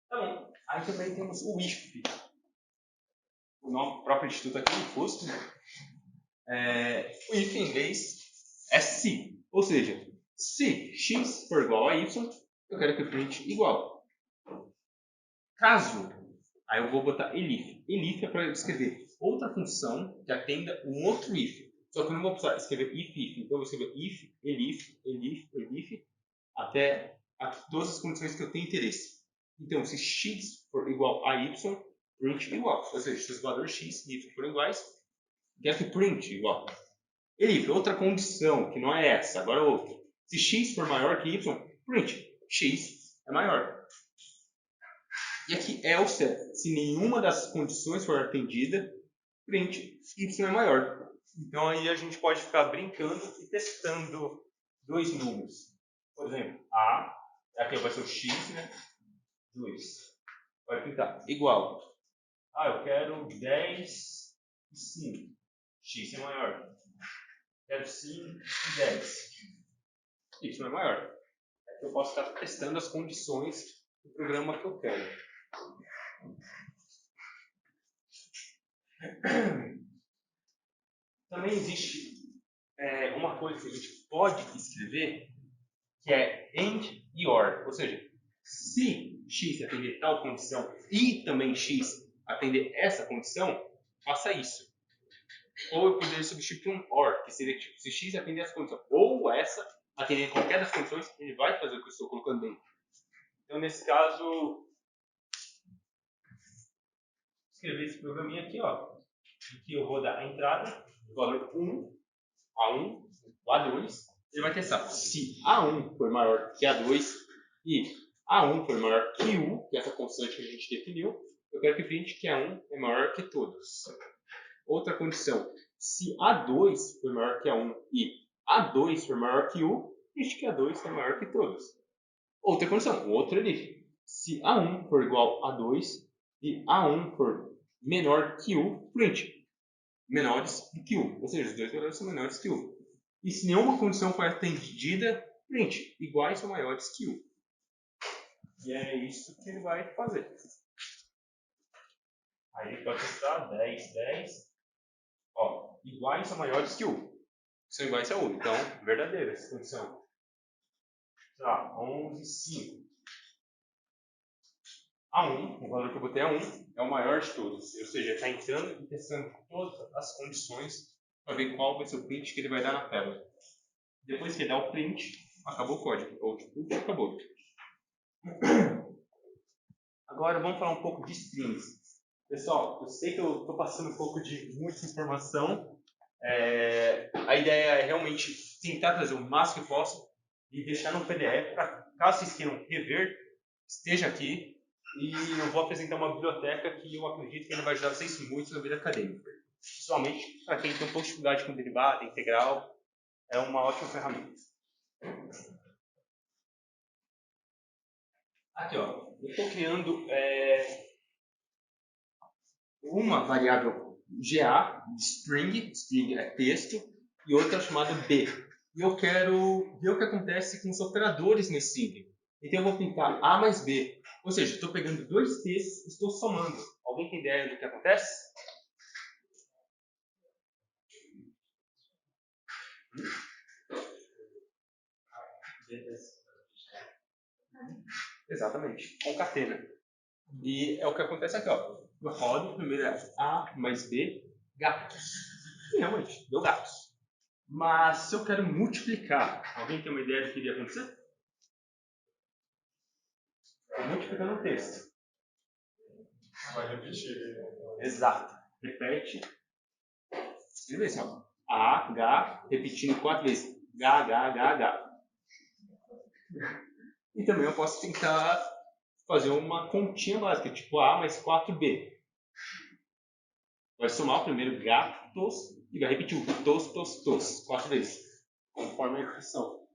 Tá bom. Aí também temos o if. O nome próprio instituto aqui, o FUSP. O if em inglês é se. Ou seja, se x for igual a y, eu quero que o print igual. Caso, aí eu vou botar elif. Elif é para escrever outra função que atenda um outro if. Só que eu não vou precisar escrever if. Então eu vou escrever if, elif, até todas as condições que eu tenho interesse. Então, se x for igual a y, print igual. Ou seja, se os valores x e y forem iguais, get print igual. Elif, outra condição, que não é essa, agora outra. Se x for maior que y, print x é maior. E aqui else, se nenhuma das condições for atendida, print y é maior. Então aí a gente pode ficar brincando e testando dois números. Por exemplo, a, aqui vai ser o x, né? 2. Vai pintar igual. Eu quero 10 e 5. X é maior. Quero 5 e 10. Y é maior. Aqui eu posso estar testando as condições do programa que eu quero. Também existe uma coisa que a gente pode escrever que é AND e OR. Ou seja, se x atender tal condição e também x atender essa condição, faça isso. Ou eu poderia substituir por um OR, que seria tipo, se x atender essa condição ou essa, atender qualquer das condições, ele vai fazer o que eu estou colocando dentro. Então, nesse caso, escrever esse programinha aqui, ó. Aqui eu vou dar a entrada, o valor 1, A1, A2. Ele vai testar se A1 for maior que A2 e A1 for maior que U, que é essa constante que a gente definiu, eu quero que print que A1 é maior que todos. Outra condição, se A2 for maior que A1 e A2 for maior que U, print que A2 é maior que todos. Outra condição, outro elif. Se A1 for igual a 2 e A1 for menor que U, print menores do que U. Ou seja, os dois valores são menores que U. E se nenhuma condição for atendida, print iguais ou maiores que U. E é isso que ele vai fazer. Aí ele pode testar 10, 10. Ó, iguais ou maiores que U. São iguais a U. Então, verdadeira essa condição. Tá, 11, 5. A1, o valor que eu botei é 1, é o maior de todos. Ou seja, está entrando e testando todas as condições para ver qual vai ser o print que ele vai dar na tela. Depois que ele dá o print, acabou o código. Output, acabou. Agora vamos falar um pouco de strings. Pessoal, eu sei que eu estou passando um pouco de muita informação. A ideia é realmente tentar trazer o máximo que posso e deixar no PDF para, caso vocês queiram rever, esteja aqui. E eu vou apresentar uma biblioteca que eu acredito que ele vai ajudar vocês muito na vida acadêmica. Principalmente para quem tem um pouco de dificuldade com derivada, integral, é uma ótima ferramenta. Aqui, ó, eu estou criando uma variável GA, string é texto, e outra chamada B. E eu quero ver o que acontece com os operadores nesse string. Então eu vou pintar A mais B. Ou seja, estou pegando dois textos e estou somando. Alguém tem ideia do que acontece? Exatamente, concatena. E é o que acontece aqui, ó. Eu rodo, primeiro é A mais B, gatos. E realmente, deu gatos. Mas se eu quero multiplicar, alguém tem uma ideia do que iria acontecer? Estou multiplicando um texto. Vai repetir. Exato. Repete. Escreve assim, ó. H, repetindo 4 vezes. H. E também eu posso tentar fazer uma continha básica, tipo A mais 4B. Vai somar o primeiro gatos e vai repetir o tos 4 vezes, conforme a expressão.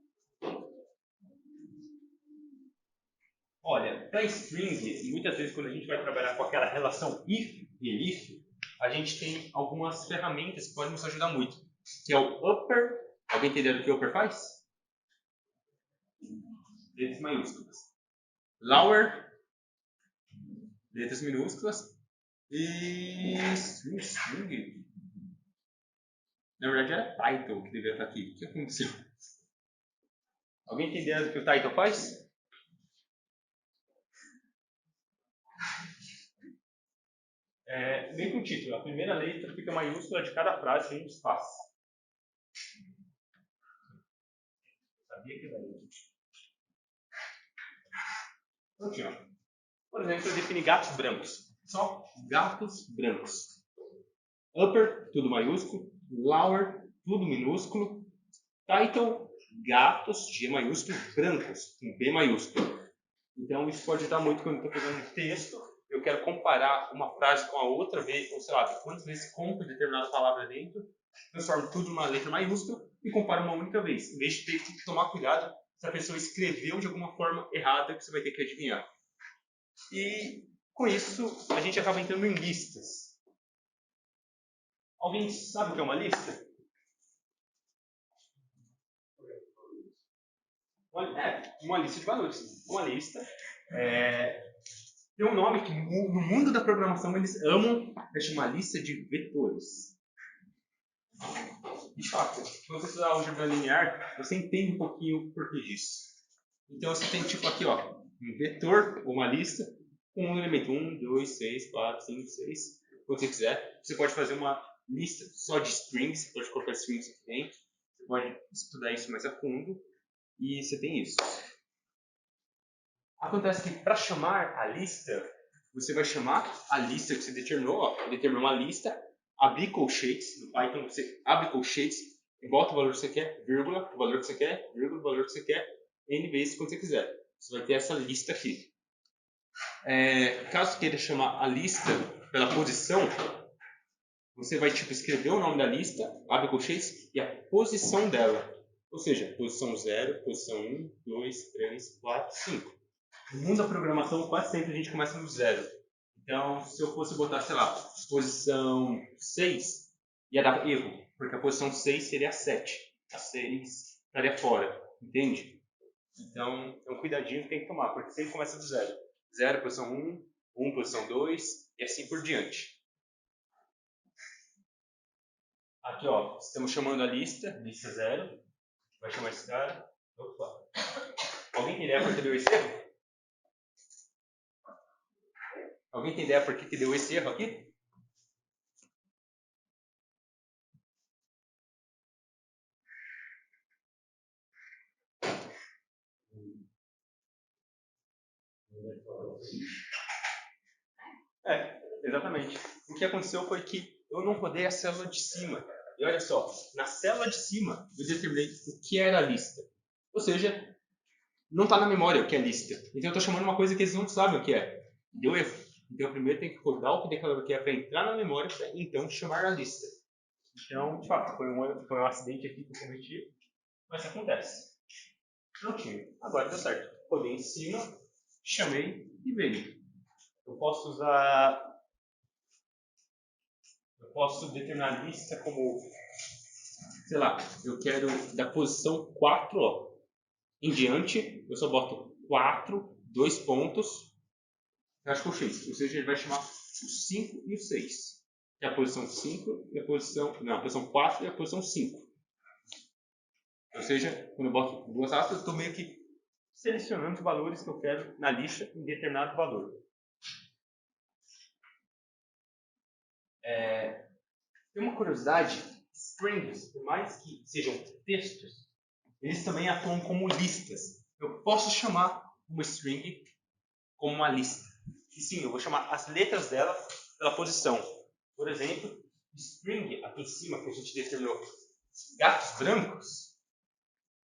Olha, para string, muitas vezes quando a gente vai trabalhar com aquela relação if e elif, a gente tem algumas ferramentas que podem nos ajudar muito, que é o upper. Alguém entendeu o que o upper faz? Letras maiúsculas. Lower, letras minúsculas. E string. Na verdade era title que deveria estar aqui. O que aconteceu? Alguém entendeu o que o title faz? Vem com o título. A primeira letra fica maiúscula de cada frase que a gente faz. Sabia que era isso. Prontinho. Por exemplo, eu defini gatos brancos. Só gatos brancos. Upper, tudo maiúsculo. Lower, tudo minúsculo. Title, gatos, G maiúsculo, brancos, com B maiúsculo. Então, isso pode ajudar muito quando eu estou fazendo um texto. Eu quero comparar uma frase com a outra, ver, ou sei lá, quantas vezes compro determinada palavra dentro, transformo tudo numa letra maiúscula e comparo uma única vez, em vez de ter que tomar cuidado se a pessoa escreveu de alguma forma errada, que você vai ter que adivinhar. E com isso, a gente acaba entrando em listas. Alguém sabe o que é uma lista? Uma lista de valores. Uma lista tem um nome que no mundo da programação eles amam, é chamar lista de vetores. De fato, quando você estudar álgebra linear, você entende um pouquinho o porquê disso. Então você tem tipo aqui, ó, um vetor, uma lista, com um elemento 1, 2, 6, 4, 5, 6. Quando você quiser, você pode fazer uma lista só de strings, você pode colocar strings aqui dentro, você pode estudar isso mais a fundo, e você tem isso. Acontece que para chamar a lista, você vai chamar a lista que você determinou, ó, determinou uma lista, abrir colchetes, no Python você abre colchetes, bota o valor que você quer, vírgula, o valor que você quer, vírgula, o valor que você quer, n vezes quando você quiser. Você vai ter essa lista aqui. Caso queira chamar a lista pela posição, você vai tipo escrever o nome da lista, abre colchetes e a posição dela. Ou seja, posição 0, posição 1, 2, 3, 4, 5. No mundo da programação, quase sempre a gente começa no 0. Então, se eu fosse botar, sei lá, posição 6, ia dar erro, porque a posição 6 seria a 7. A 6 estaria fora, entende? Então, é um cuidadinho que tem que tomar, porque sempre começa do 0. 0, posição 1, 1, posição 2, e assim por diante. Aqui, ó, estamos chamando a lista 0. Vai chamar esse cara. Opa. Alguém tem ideia por que deu esse erro? Alguém tem ideia por que deu esse erro aqui? Exatamente. O que aconteceu foi que eu não rodei a célula de cima. E olha só, na célula de cima eu determinei o que era a lista. Ou seja, não está na memória o que é lista. Então eu estou chamando uma coisa que eles não sabem o que é. Deu erro. Então eu primeiro tenho que rodar o que declarou que é para entrar na memória para então chamar a lista. Então, de fato, foi um acidente aqui que eu cometi, mas acontece. Prontinho. Agora deu certo. Rodei em cima, chamei e veio. Eu posso determinar a lista como, sei lá, eu quero da posição 4, ó, em diante, eu só boto 4, 2 pontos, acho que eu fiz. Ou seja, ele vai chamar o 5 e o 6. Que é a posição 5 e a posição 4 e a posição 5. Ou seja, quando eu boto duas aspas, eu estou meio que selecionando os valores que eu quero na lista em determinado valor. Tem uma curiosidade, strings, por mais que sejam textos, eles também atuam como listas. Eu posso chamar uma string como uma lista. E sim, eu vou chamar as letras dela pela posição. Por exemplo, string aqui em cima, que a gente determinou gatos brancos,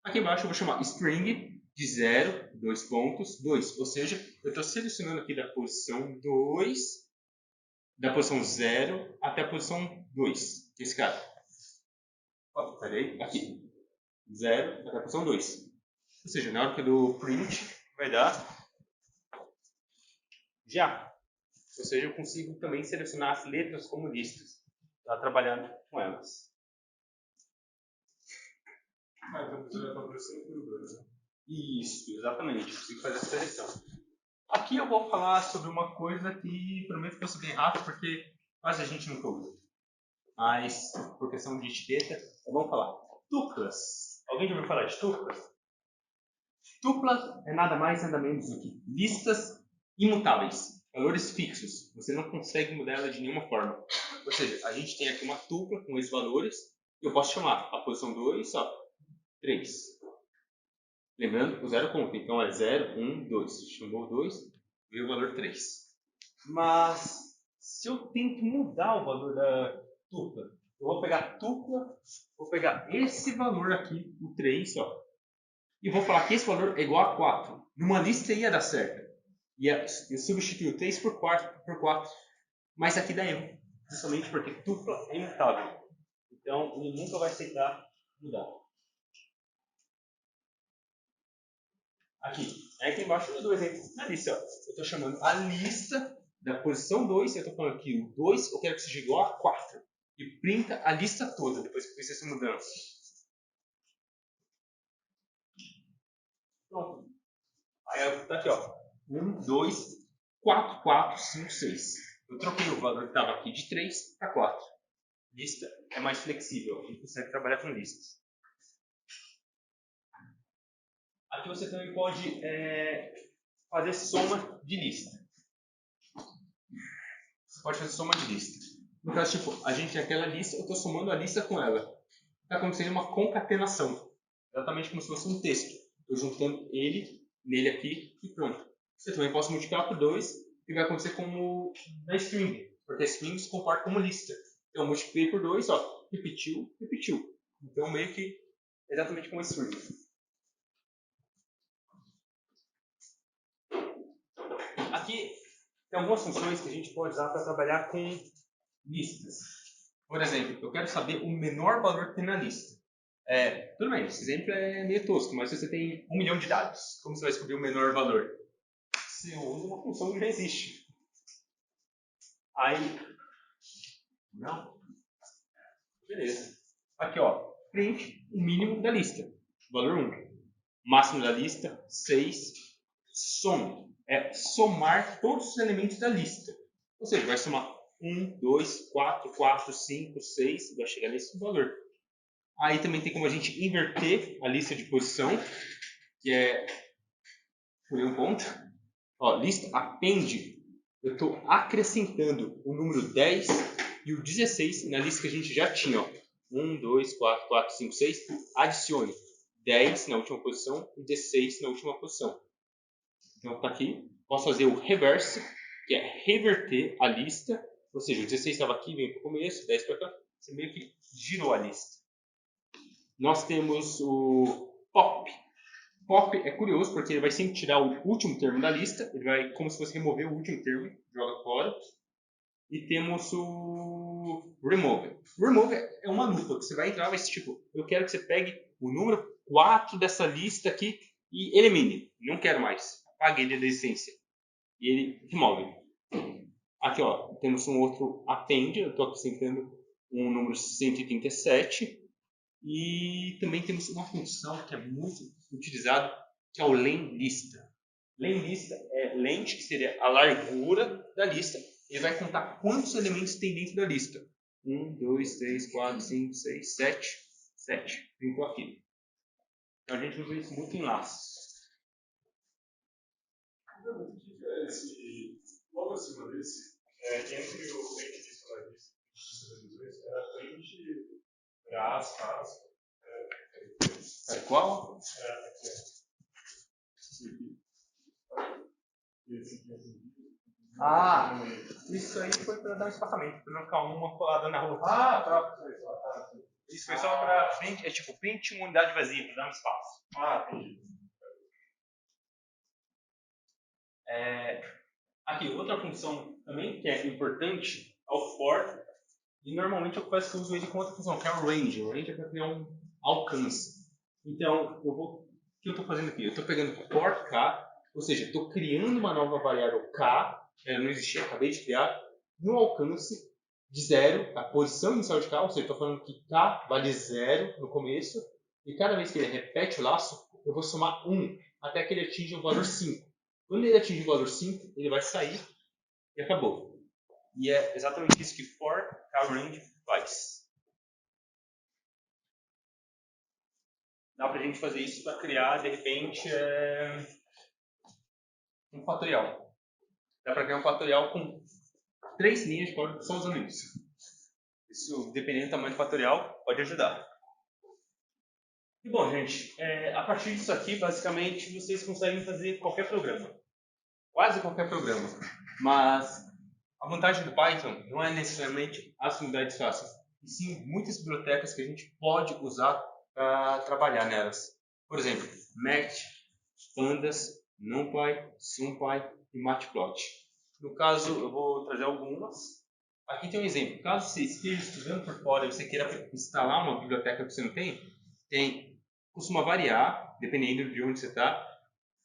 aqui embaixo eu vou chamar string de 0, 2 pontos, 2. Ou seja, eu estou selecionando aqui da posição 2, da posição 0 até a posição 2. Esse cara. Peraí, aqui. 0 até a posição 2. Ou seja, na hora que eu dou print, vai dar já. Ou seja, eu consigo também selecionar as letras como listas, tá trabalhando com elas. Então você já está aparecendo por 2, né? Isso, exatamente. Eu consigo fazer essa seleção. Aqui eu vou falar sobre uma coisa que prometo que fosse bem rápido, porque quase a gente nunca usa. Mas, por questão de etiqueta, vamos falar. Tuplas. Alguém já ouviu falar de tuplas? Tupla é nada mais nada menos do que listas imutáveis, valores fixos. Você não consegue mudar ela de nenhuma forma. Ou seja, a gente tem aqui uma tupla com esses valores e eu posso chamar a posição 2, 3. Lembrando, o 0 conta, então é 0, 1, 2. Chamou 2, veio o valor 3. Mas, se eu tento mudar o valor da tupla, eu vou pegar a tupla, vou pegar esse valor aqui, o 3, e vou falar que esse valor é igual a 4. Numa lista ia dar certo. Eu substituir o 3 por 4. Mas aqui dá erro. Justamente porque tupla é imutável. Então, ele nunca vai aceitar mudar. Aqui embaixo eu dou exemplo na lista. Eu estou chamando a lista da posição 2. Eu estou falando aqui o 2, eu quero que seja igual a 4. E printa a lista toda depois que eu fiz essa mudança. Pronto. Aí tá aqui, 1, 2, 4, 4, 5, 6. Eu troquei o valor que estava aqui de 3 para 4. Lista é mais flexível, a gente consegue trabalhar com listas. Aqui você também pode fazer soma de lista. Você pode fazer soma de lista. No caso, a gente tem aquela lista, eu estou somando a lista com ela. Está acontecendo uma concatenação. Exatamente como se fosse um texto. Estou juntando ele, nele aqui e pronto. Você também pode multiplicar por 2 e vai acontecer como na string. Porque a string se comporta como lista. Então eu multipliquei por 2, repetiu, repetiu. Então meio que exatamente como string. Aqui tem algumas funções que a gente pode usar para trabalhar com listas. Por exemplo, eu quero saber o menor valor que tem na lista. Tudo bem, esse exemplo é meio tosco, mas se você tem 1 milhão de dados, como você vai descobrir o menor valor? Você usa uma função que já existe. Aí, não. Beleza. Aqui, print o mínimo da lista. Valor 1. Máximo da lista, 6. Som. É somar todos os elementos da lista. Ou seja, vai somar 1, 2, 4, 4, 5, 6. Vai chegar nesse valor. Aí também tem como a gente inverter a lista de posição. Que é por um ponto. Lista append. Eu estou acrescentando o número 10 e o 16 na lista que a gente já tinha. 1, 2, 4, 4, 5, 6. Adicione 10 na última posição e 16 na última posição. Então está aqui. Posso fazer o reverse, que é reverter a lista. Ou seja, o 16 estava aqui, vem para o começo, 10 para cá. Você meio que girou a lista. Nós temos o pop. Pop é curioso porque ele vai sempre tirar o último termo da lista. Ele vai como se fosse remover o último termo, joga fora. E temos o remove. Remove é uma lupa que você vai entrar, vai ser tipo, eu quero que você pegue o número 4 dessa lista aqui e elimine. Não quero mais. Apague ele da essência. E ele remove. Aqui, temos um outro append. Eu estou acrescentando um número 137. E também temos uma função que é muito utilizada, que é o len-lista. Len-lista é length, que seria a largura da lista. Ele vai contar quantos elementos tem dentro da lista. 1, 2, 3, 4, 5, 6, 7. 7. Pintou aqui. Então a gente usa isso muito em laços. O que é esse, logo acima desse, entre o link de dicionário era frente, aspas, Qual? Isso aí foi para dar um espaçamento, para não ficar uma colada na outra. Ah, tá. Isso foi só para print, tipo, print uma unidade vazia, para dar um espaço. Entendi. Aqui, outra função também que é importante é o for. E normalmente eu faço que eu uso ele com outra função, que é o range. O range é para criar um alcance. Então, o que eu estou fazendo aqui? Eu estou pegando for k, ou seja, estou criando uma nova variável k, ela não existia, acabei de criar, no alcance de 0, a posição inicial de k, ou seja, estou falando que k vale 0 no começo, e cada vez que ele repete o laço, eu vou somar 1 até que ele atinja o valor 5. Quando ele atinge o valor 5, ele vai sair e acabou. E é exatamente isso que for k-range faz. Dá pra gente fazer isso para criar, de repente, um fatorial. Dá para criar um fatorial com 3 linhas de código só usando isso. Isso, dependendo do tamanho do fatorial, pode ajudar. E bom, gente, a partir disso aqui, basicamente, vocês conseguem fazer qualquer programa. Quase qualquer programa. Mas a vantagem do Python não é necessariamente as unidades fáceis, e sim muitas bibliotecas que a gente pode usar para trabalhar nelas. Por exemplo, Match, Pandas, NumPy, SumPy e Matplotlib. No caso, eu vou trazer algumas. Aqui tem um exemplo. Caso você esteja estudando por fora e você queira instalar uma biblioteca que você não costuma variar, dependendo de onde você está.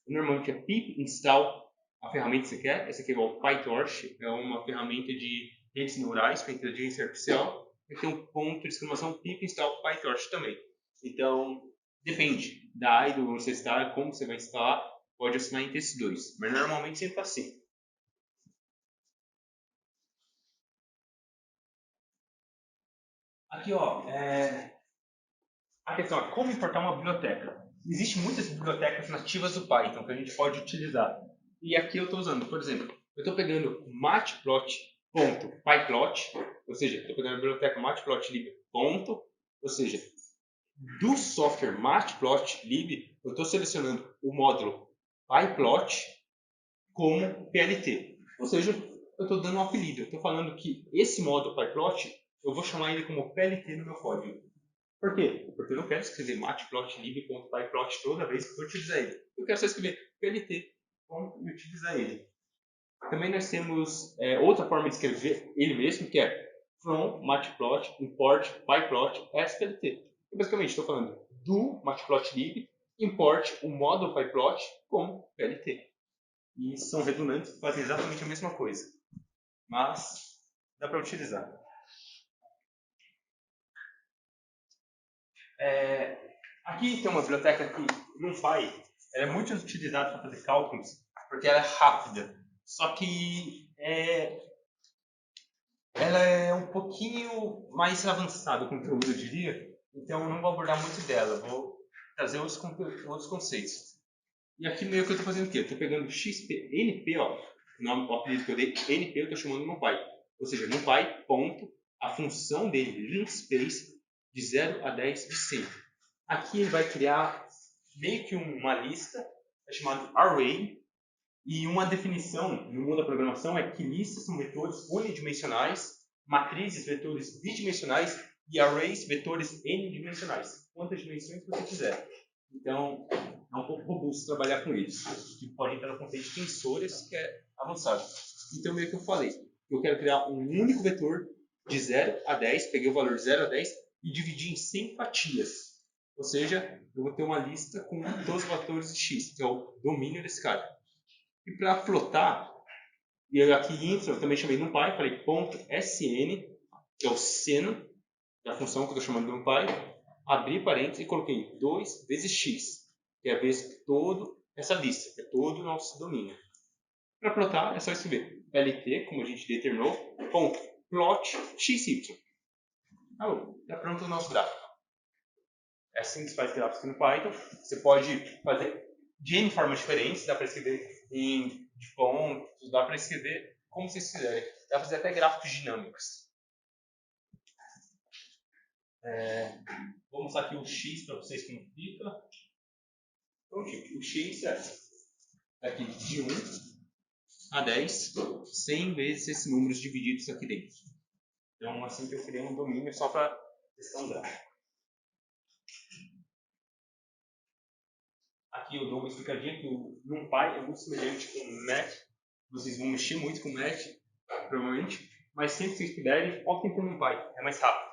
Normalmente é pip install a ferramenta que você quer. Essa aqui é o PyTorch, é uma ferramenta de redes neurais para inteligência artificial. E tem um ponto de exclamação pip install PyTorch também. Então, depende da área onde você está, como você vai instalar, pode assinar entre esses dois. Mas normalmente sempre está assim. Aqui, ó, a questão é como importar uma biblioteca. Existem muitas bibliotecas nativas do Python que a gente pode utilizar. E aqui eu estou usando, por exemplo, eu estou pegando matplot.pyplot, ou seja, estou pegando a biblioteca matplotlib. Ou seja, do software matplotlib, eu estou selecionando o módulo pyplot como PLT. Ou seja, eu estou dando um apelido. Eu estou falando que esse módulo pyplot, eu vou chamar ele como PLT no meu código. Por quê? Porque eu não quero escrever matplotlib.pyplot toda vez que eu for utilizar ele. Eu quero só escrever PLT e utilizar ele. Também nós temos outra forma de escrever ele mesmo, que é from matplot import pyplot as PLT. Eu basicamente estou falando do matplotlib import o módulo pyplot como PLT. E são redundantes, fazem exatamente a mesma coisa. Mas dá para utilizar. Aqui tem uma biblioteca que NumPy, ela é muito utilizada para fazer cálculos, porque ela é rápida. Só que ela é um pouquinho mais avançada o conteúdo, eu diria. Então eu não vou abordar muito dela, vou trazer outros conceitos. E aqui meio que eu estou fazendo o quê? Eu estou pegando NP, ó, o apelido que eu dei, NP eu estou chamando NumPy. Ou seja, NumPy, ponto, a função dele, linspace, de 0 a 10 de 100. Aqui ele vai criar meio que uma lista, é chamado array, e uma definição no mundo da programação é que listas são vetores unidimensionais, matrizes vetores bidimensionais e arrays vetores n-dimensionais, quantas dimensões você quiser. Então, é um pouco robusto trabalhar com eles, que pode entrar no conceito de tensores, que é avançado. Então, meio que eu falei, eu quero criar um único vetor de 0 a 10, peguei o valor de 0 a 10 e dividi em 100 fatias. Ou seja, eu vou ter uma lista com todos os vetores de x, que é o domínio desse cara. E para plotar, e eu aqui intro, eu também chamei NumPy, falei .sn, que é o seno da função que eu estou chamando de NumPy, abri parênteses e coloquei 2 vezes x, que é a vez toda essa lista, que é todo o nosso domínio. Para plotar, é só escrever lt, como a gente determinou, .plot xy. Está pronto o nosso gráfico. É assim que se faz gráfico no Python. Você pode fazer de N formas diferentes, dá para escrever de pontos, dá para escrever como vocês quiserem. Dá para fazer até gráficos dinâmicos. Vou mostrar aqui o x para vocês como fica. Então, o x é aqui de 1 a 10, 100 vezes esses números divididos aqui dentro. Então, assim que eu criei um domínio só para questão gráfica. Aqui eu dou uma explicadinha que o NumPy é muito semelhante com o Math. Vocês vão mexer muito com o Math, provavelmente. Mas sempre que vocês puderem, optem por NumPy. É mais rápido.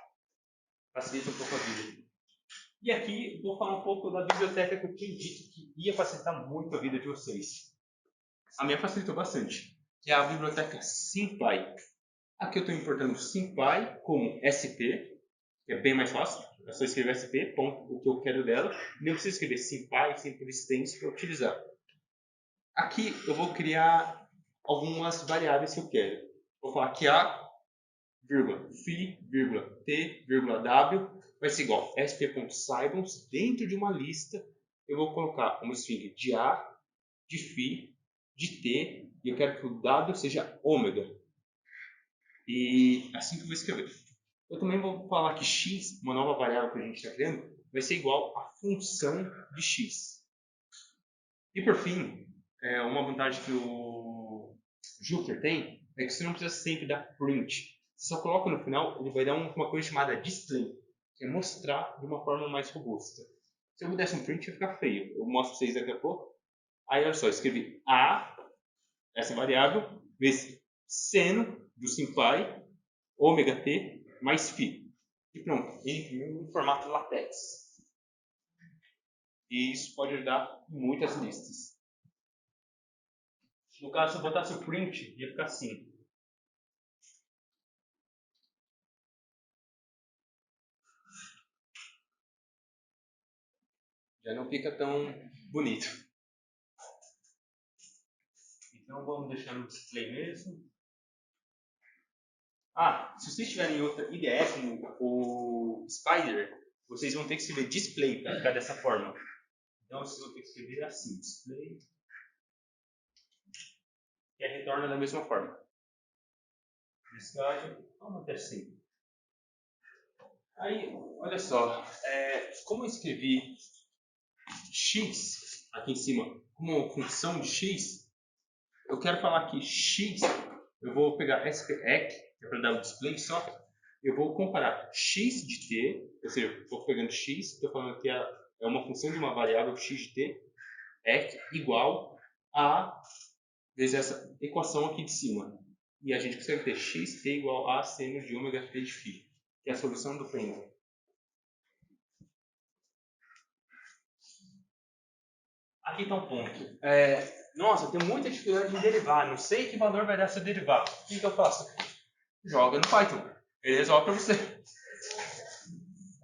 Facilita um pouco a vida. E aqui eu vou falar um pouco da biblioteca que eu tinha dito que ia facilitar muito a vida de vocês. A minha facilitou bastante, que é a biblioteca SymPy. Aqui eu estou importando SymPy como SP, que é bem mais fácil. É só escrever SP, ponto, o que eu quero dela. Nem preciso escrever SymPy sem por extenso para utilizar. Aqui eu vou criar algumas variáveis que eu quero. Vou falar que A, phi, t, w vai ser igual a sp.cybons. Dentro de uma lista eu vou colocar uma string de A, de phi, de t, e eu quero que o w seja ômega. E assim que eu vou escrever. Eu também vou falar que x, uma nova variável que a gente está criando, vai ser igual à função de x. E por fim, uma vantagem que o Jupyter tem é que você não precisa sempre dar print. Você só coloca no final, ele vai dar uma coisa chamada display, que é mostrar de uma forma mais robusta. Se eu desse um print, ia ficar feio. Eu mostro para vocês daqui a pouco. Aí, olha só, eu escrevi A, essa variável, vezes seno do SymPy, ômega t, mais phi. E pronto, ele imprimiu em formato LaTeX. E isso pode ajudar em muitas listas. No caso, se eu botasse o print, ia ficar assim. Já não fica tão bonito. Então vamos deixar no display mesmo. Se vocês tiverem outra IDE como o Spider, vocês vão ter que escrever display para ficar dessa forma. Então vocês vão ter que escrever assim, display, e retorna da mesma forma. Descarga, vamos até assim. Aí, olha só, como eu escrevi x aqui em cima como função de x, eu quero falar que x, eu vou pegar spec, que é para dar o display só, eu vou comparar x de t, ou seja, estou pegando x, estou falando que é uma função de uma variável x de t, igual a vezes essa equação aqui de cima. E a gente consegue ter xt igual a seno de ômega t de φ, que é a solução do pêndulo. Aqui está um ponto. Nossa, eu tenho muita dificuldade em derivar, não sei que valor vai dar se eu derivar. O que eu faço? Joga no Python. Ele resolve para você.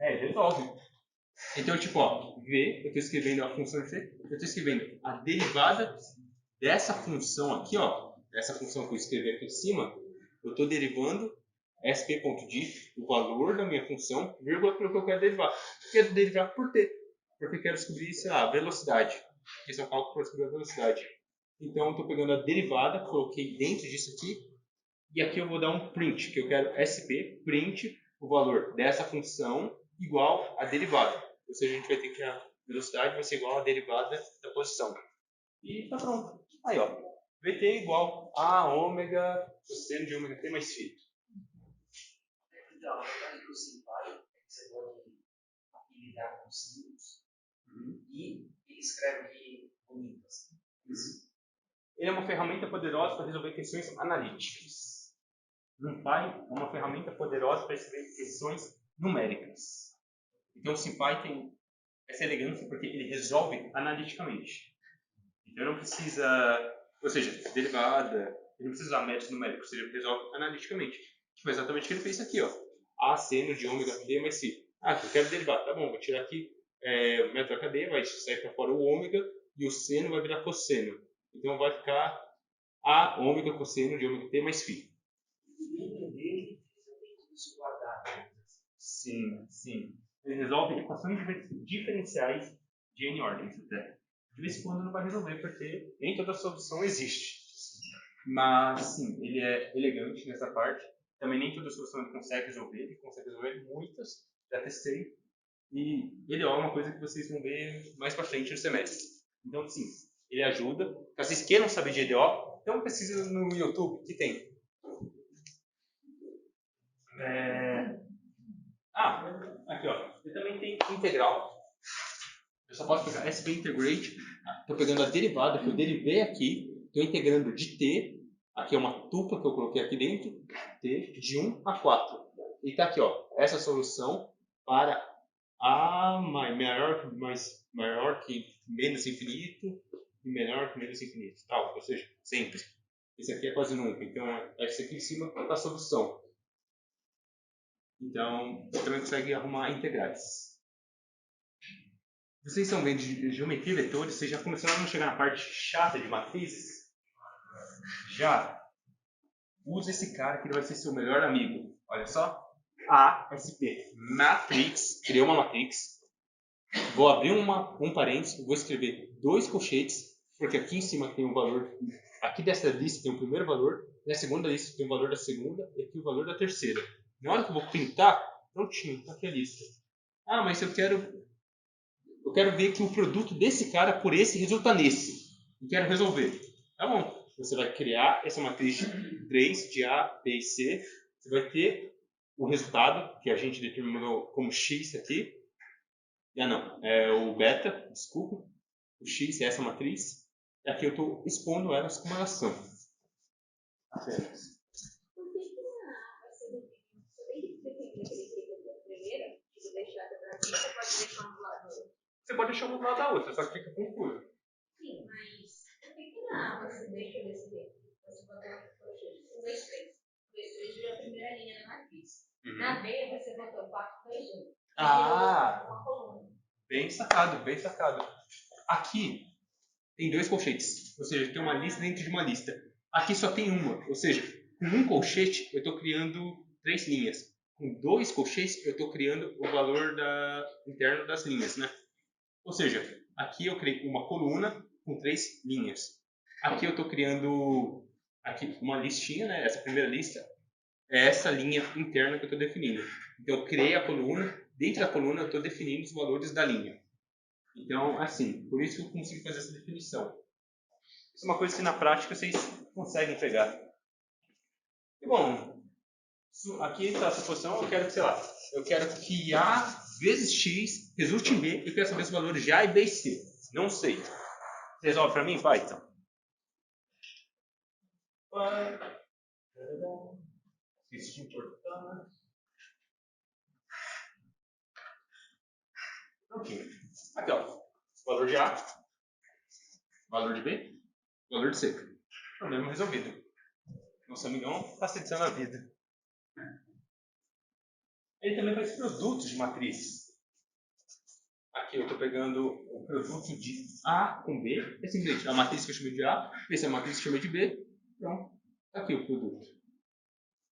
Ele resolve. Então, tipo, v, eu estou escrevendo a função de t, eu estou escrevendo a derivada dessa função aqui, essa função que eu escrevi aqui em cima, eu estou derivando sp.diff, o valor da minha função, vírgula, pelo que eu quero derivar. Eu quero derivar por t, porque eu quero descobrir, sei lá, a velocidade. Esse é o cálculo para descobrir a velocidade. Então, eu estou pegando a derivada, coloquei dentro disso aqui, e aqui eu vou dar um print, que eu quero sp, print, o valor dessa função igual a derivada. Ou seja, a gente vai ter que a velocidade vai ser igual a derivada da posição. E tá pronto. Aí, Vt igual a ômega cosseno de ômega t mais φ. Então, a vantagem do SymPy é que você pode lidar com símbolos e ele escreve bonitas. Ele é uma ferramenta poderosa para resolver questões analíticas. NumPy é uma ferramenta poderosa para resolver questões numéricas. Então o SymPy tem essa elegância porque ele resolve analiticamente. Então não precisa, ou seja, derivada, ele não precisa usar métodos numéricos, ele resolve analiticamente. Foi exatamente o que ele fez aqui, A seno de ômega t mais φ. Eu quero derivar, tá bom, vou tirar aqui o método AKD, vai sair para fora o ômega e o seno vai virar cosseno. Então vai ficar A ômega cosseno de ômega t mais φ. Dentro dele, você tem tudo isso guardado. Sim. Ele resolve equações diferenciais de n ordens até. De vez em quando não vai resolver, porque nem toda solução existe. Mas, sim, ele é elegante nessa parte. Também nem toda solução ele consegue resolver muitas, já testei. E EDO é uma coisa que vocês vão ver mais para frente no semestre. Então, sim, ele ajuda. Caso vocês queiram saber de EDO, então pesquisa no YouTube, que tem. Aqui, ele também tem integral. Eu só posso pegar SB Integrate, estou pegando a derivada que eu derivei aqui, estou integrando de T, aqui é uma tupla que eu coloquei aqui dentro, T, de 1 a 4. E está aqui, ó, essa solução para A maior que menos infinito e menor que menos infinito, tal, ou seja, sempre. Esse aqui é quase nunca, então esse aqui em cima é a solução. Então, você também consegue arrumar integrais. Vocês estão vendo de geometria e vetores, vocês já começaram a chegar na parte chata de matrizes? Já. Use esse cara que ele vai ser seu melhor amigo. Olha só. ASP. Matrix. Criei uma matrix. Vou abrir um parênteses, vou escrever 2 colchetes, porque aqui em cima tem um valor, aqui dessa lista tem o primeiro valor, na segunda lista tem o valor da segunda e aqui o valor da terceira. Na hora que eu vou printar, prontinho, está aqui a lista. Ah, mas eu quero ver que o produto desse cara por esse resulta nesse. E quero resolver. Tá bom. Você vai criar essa matriz 3 de A, B e C. Você vai ter o resultado que a gente determinou como X aqui. Não, é o beta, desculpa. O X é essa matriz. E aqui eu estou expondo elas como elas são. Apenas. Por que você tem que definir aquele primeiro e deixar você pode deixar um do lado do outro? Você pode deixar uma do lado da outra, só que fica confuso. Sim, mas por que não? Você deixa desse jeito. Você botou 1, 2, 3. 2, 3 é a primeira linha da matriz. Na B você botou 4, 2, 1. Uma coluna. Bem sacado, bem sacado. Aqui tem 2 colchetes, ou seja, tem uma lista dentro de uma lista. Aqui só tem uma, ou seja, com um colchete eu estou criando 3 linhas. Com 2 colchetes eu estou criando o valor interno das linhas, né? Ou seja, aqui eu criei uma coluna com 3 linhas. Aqui eu estou criando uma listinha, né? Essa primeira lista é essa linha interna que eu estou definindo. Então eu criei a coluna, dentro da coluna eu estou definindo os valores da linha. Então, assim, por isso que eu consigo fazer essa definição. Isso é uma coisa que na prática vocês conseguem pegar. E bom, aqui está essa posição, eu quero que A vezes X resulte em B, eu quero saber os valores de A e B e C. Não sei. Você resolve para mim, Python? Isso de importar. Ok. Aqui, ó. Valor de A, valor de B, valor de C. Problema resolvido. Nosso amigão facilitando a vida. Ele também faz produtos de matriz. Aqui eu estou pegando o produto de A com B. É simplesmente a matriz que eu chamei de A, essa é a matriz que eu chamei de B. Pronto. Aqui o produto.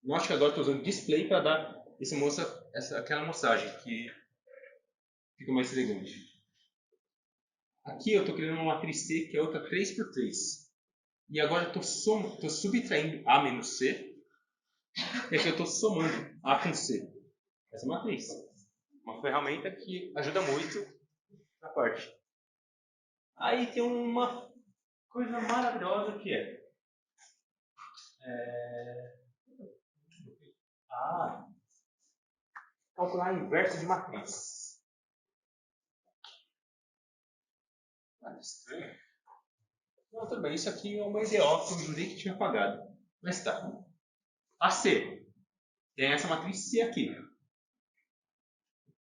Note que agora estou usando display para dar aquela moçagem que fica mais elegante. Aqui eu estou criando uma matriz C que é outra 3×3. E agora eu estou subtraindo A menos C. E aqui eu estou somando A com C. Essa é a matriz. Uma ferramenta que ajuda muito na parte. Aí tem uma coisa maravilhosa que é calcular a inversa de matriz. Estranho. Não, tudo bem. Isso aqui é uma EDO que eu jurei que tinha apagado. Mas tá. A C. Tem essa matriz C aqui.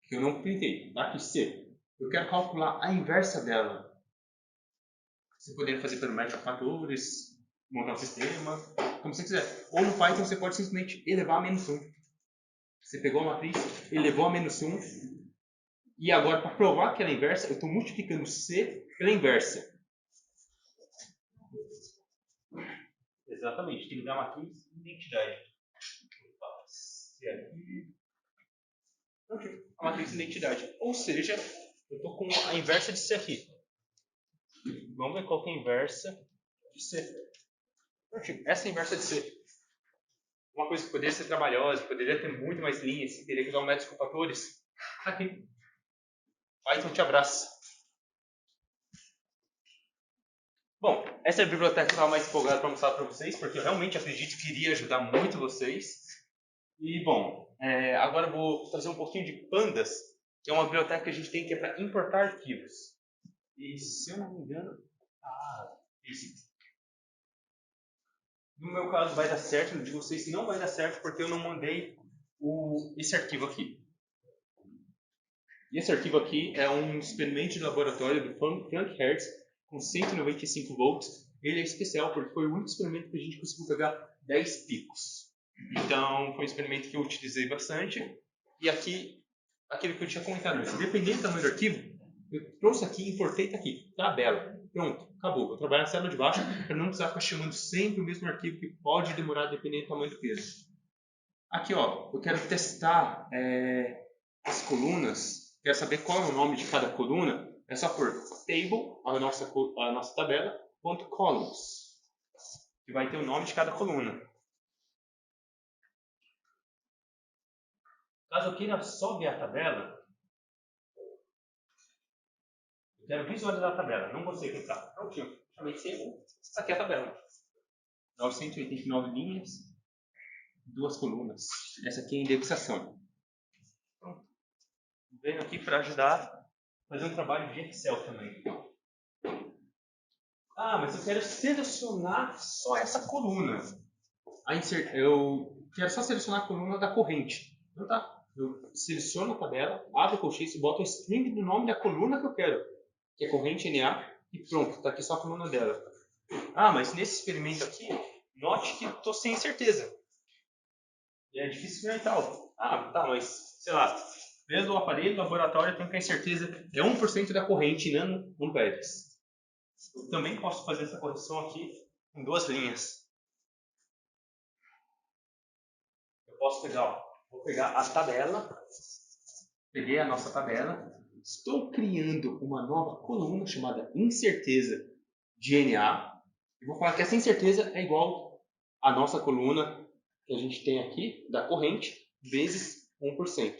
Que eu não printei. Tá aqui C. Eu quero calcular a inversa dela. Você poderia fazer pelo método de fatores, montar um sistema, como você quiser. Ou no Python você pode simplesmente elevar a menos 1. Você pegou a matriz, elevou a menos 1. E agora, para provar que ela é inversa, eu estou multiplicando C pela inversa. Exatamente, tem que dar uma matriz de identidade. C aqui. Ok, a matriz de identidade. Ou seja, eu estou com a inversa de C aqui. Vamos ver qual que é a inversa de C. Essa é a inversa de C. Uma coisa que poderia ser trabalhosa, poderia ter muito mais linhas, teria que usar um método com fatores. Aqui. Python te abraça. Bom, essa é a biblioteca que eu estava mais empolgado para mostrar para vocês, porque eu realmente acredito que iria ajudar muito vocês. E, bom, agora eu vou trazer um pouquinho de Pandas, que é uma biblioteca que a gente tem que é para importar arquivos. E se eu não me engano, esse. No meu caso vai dar certo, de vocês não vai dar certo porque eu não mandei esse arquivo aqui. E esse arquivo aqui é um experimento de laboratório do Frank Hertz com 195 volts. Ele é especial porque foi o único experimento que a gente conseguiu pegar 10 picos. Então foi um experimento que eu utilizei bastante. E aqui, aquilo que eu tinha comentado antes, dependendo do tamanho do arquivo, eu trouxe aqui e importei tá aqui, tabela. Pronto, acabou. Vou trabalhar na célula de baixo para não precisar ficar chamando sempre o mesmo arquivo que pode demorar dependendo do tamanho do peso. Aqui, ó, eu quero testar as colunas. Quero saber qual é o nome de cada coluna. É só por table, a nossa tabela, ponto columns, que vai ter o nome de cada coluna. Caso eu queira só ver a tabela, eu quero visualizar a tabela, não você clicar. Prontinho, chamei table, essa aqui é a tabela. 989 linhas, 2 colunas. Essa aqui é a indexação. Pronto. Venho aqui para ajudar a fazer um trabalho de Excel também. Mas eu quero selecionar só essa coluna. Eu quero só selecionar a coluna da corrente. Então tá, eu seleciono a tabela, abro o colchete e boto o string do nome da coluna que eu quero, que é corrente NA, e pronto, tá aqui só a coluna dela. Mas nesse experimento aqui, note que estou sem certeza. E é difícil experimentar. Tá, mas sei lá, vendo o aparelho, laboratório, eu tenho que ter certeza é 1% da corrente nanoamperes. Eu também posso fazer essa correção aqui em 2 linhas. Eu posso pegar, vou pegar a tabela, peguei a nossa tabela, estou criando uma nova coluna chamada incerteza de NA, e vou falar que essa incerteza é igual à nossa coluna que a gente tem aqui, da corrente, vezes 1%.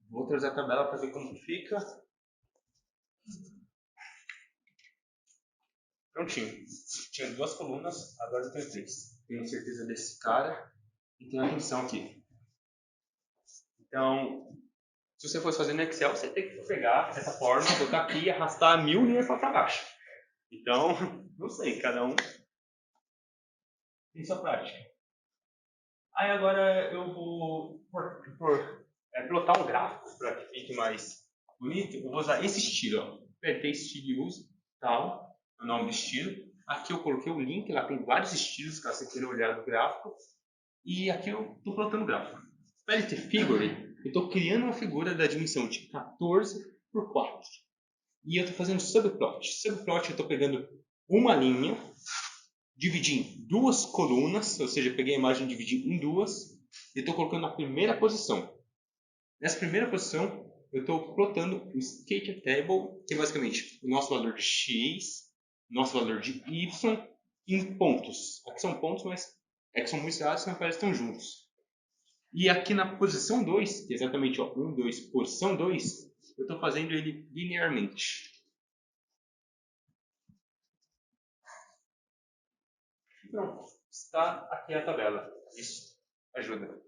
Vou trazer a tabela para ver como fica. Prontinho. Tinha 2 colunas, agora eu tenho 3. Tenho certeza desse cara e tenho a tensão aqui. Então, se você fosse fazer no Excel, você tem que pegar essa forma, botar aqui e arrastar 1000 linhas para baixo. Então, não sei, cada um tem sua prática. Aí agora eu vou plotar um gráfico para que fique mais bonito. Eu vou usar esse estilo, ó. Apertei estilo e uso, tal, o nome do estilo. Aqui eu coloquei o link, lá tem vários estilos, caso você queira olhar no gráfico. E aqui eu estou plotando o gráfico. Para ele ter figure, eu estou criando uma figura da dimensão de 14 por 4. E eu estou fazendo subplot. Subplot eu estou pegando uma linha, dividi em 2 colunas, ou seja, eu peguei a imagem e dividi em 2, e estou colocando na primeira posição. Nessa primeira posição, eu estou plotando o scatter table, que é basicamente o nosso valor de x, nosso valor de y, em pontos. Aqui são pontos, mas que são muitos dados que não parecem tão juntos. E aqui na posição 2, que é exatamente 1, 2, posição 2, eu estou fazendo ele linearmente. Pronto, está aqui a tabela. Isso ajuda.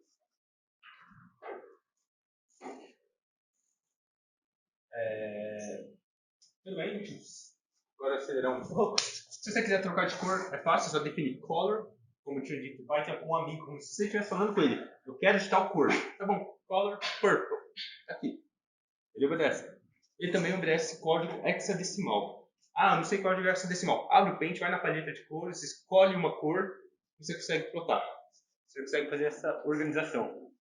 Tudo bem, gente? Agora acelerar um pouco. Se você quiser trocar de cor, é fácil, é só definir color. Como eu tinha dito, vai ter um amigo, como se você estivesse falando com ele. Eu quero de tal cor. Tá bom, color purple. Aqui. Ele obedece. Ele também obedece código hexadecimal. Não sei código hexadecimal. Abre o Paint, vai na paleta de cores, escolhe uma cor e você consegue plotar. Você consegue fazer essa organização.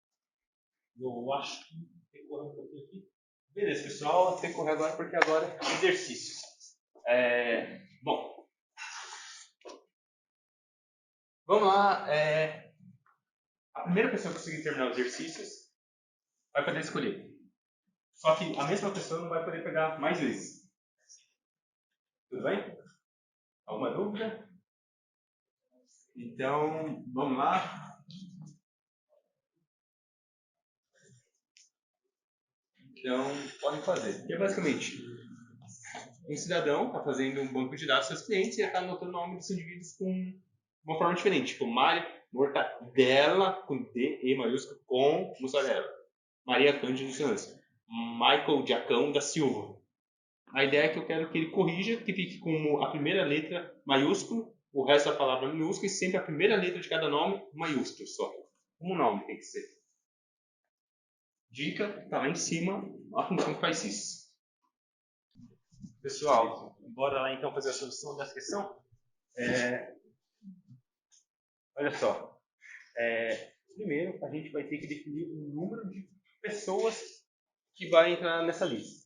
Eu acho que tem que correr um pouquinho aqui. Beleza, pessoal. Tem que correr agora porque agora é exercícios. Bom. Vamos lá. A primeira pessoa que conseguir terminar os exercícios vai poder escolher. Só que a mesma pessoa não vai poder pegar mais vezes. Tudo bem? Alguma dúvida? Então, vamos lá. Então, podem fazer. Porque basicamente, um cidadão está fazendo um banco de dados dos seus clientes e está anotando o nome dos indivíduos com uma forma diferente. Tipo, Mário Mortadela, com D, E maiúsculo, com mussarela. Maria Cândido dos Santos. Michael Diacão da Silva. A ideia é que eu quero que ele corrija, que fique com a primeira letra maiúsculo, o resto da palavra minúsculo e sempre a primeira letra de cada nome maiúsculo só. Como nome tem que ser. Dica, está lá em cima, a função que faz isso. Pessoal, bora lá então fazer a solução dessa questão? Olha só. Primeiro, a gente vai ter que definir o número de pessoas que vai entrar nessa lista.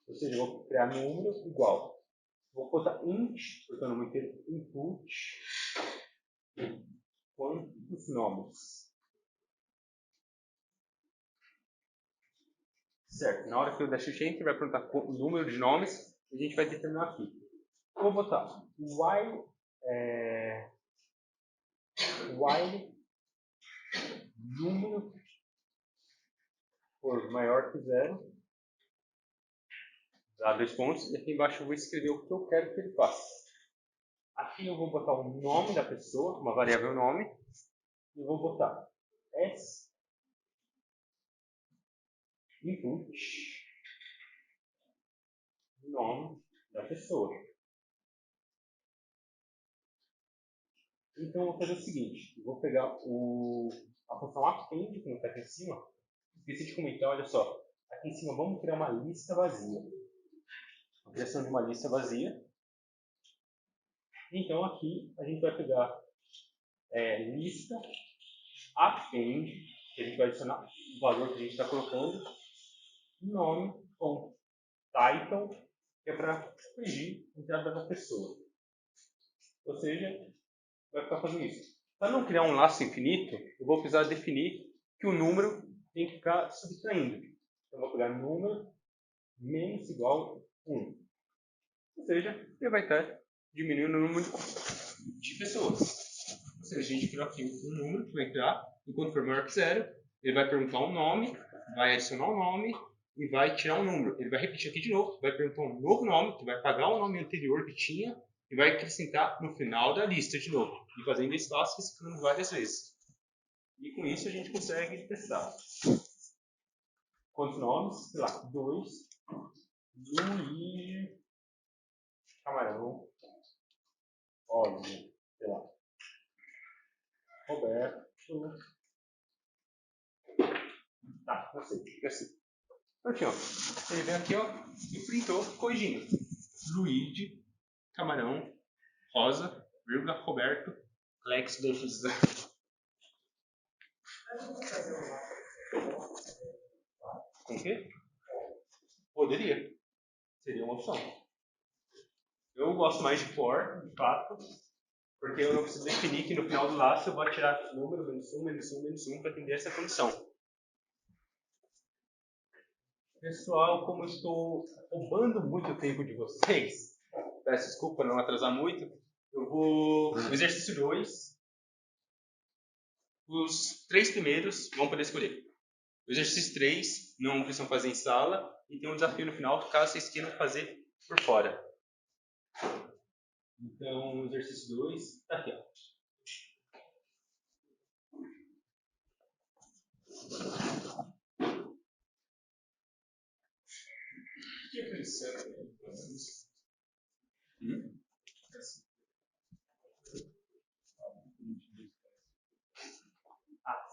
Ou seja, eu vou criar número igual. Vou botar int, porque é o número inteiro, input, quantos nomes. Certo, na hora que eu der shift enter, vai perguntar o número de nomes, e a gente vai determinar aqui. Eu vou botar while número for maior que 0, dá 2 pontos, e aqui embaixo eu vou escrever o que eu quero que ele faça. Aqui eu vou botar o nome da pessoa, uma variável nome, e vou botar s input nome da pessoa. Então eu vou fazer o seguinte, eu vou pegar a função append, que não está aqui em cima, esqueci de comentar, olha só, aqui em cima vamos criar uma lista vazia. A criação de uma lista vazia. Então aqui a gente vai pegar lista append, que a gente vai adicionar o valor que a gente está colocando, nome com title, que é para corrigir a entrada da pessoa. Ou seja, vai ficar fazendo isso. Para não criar um laço infinito, eu vou precisar definir que o número tem que ficar subtraindo. Então, eu vou pegar número menos igual a 1. Ou seja, ele vai estar diminuindo o número de pessoas. Ou seja, a gente criou aqui um número que vai entrar, enquanto for maior que 0, ele vai perguntar um nome, vai adicionar um nome e vai tirar um número. Ele vai repetir aqui de novo, vai perguntar um novo nome, que vai pagar o nome anterior que tinha, e vai acrescentar no final da lista de novo. E fazendo esse passo, reciclando várias vezes. E com isso a gente consegue testar. Quantos nomes? Sei lá, 2. Luiz. Camarão. Óbvio. Sei lá. Roberto. Tá, não sei. Fica assim. Prontinho, ó. Ele vem aqui, ó, e printou corrigindo. Luigi, Camarão, Rosa, vírgula, Roberto, Lex, DX. Com o quê? Poderia. Seria uma opção. Eu gosto mais de for, de fato, porque eu não preciso definir que no final do laço eu vou tirar número, menos 1, menos 1, menos 1 para atender essa condição. Pessoal, como eu estou roubando muito tempo de vocês, peço desculpa não atrasar muito, eu vou no exercício 2, os 3 primeiros vão poder escolher. O exercício 3 não precisam fazer em sala e tem um desafio no final, caso vocês queiram fazer por fora. Então, o exercício 2 está aqui, ó. O que é aquele certo?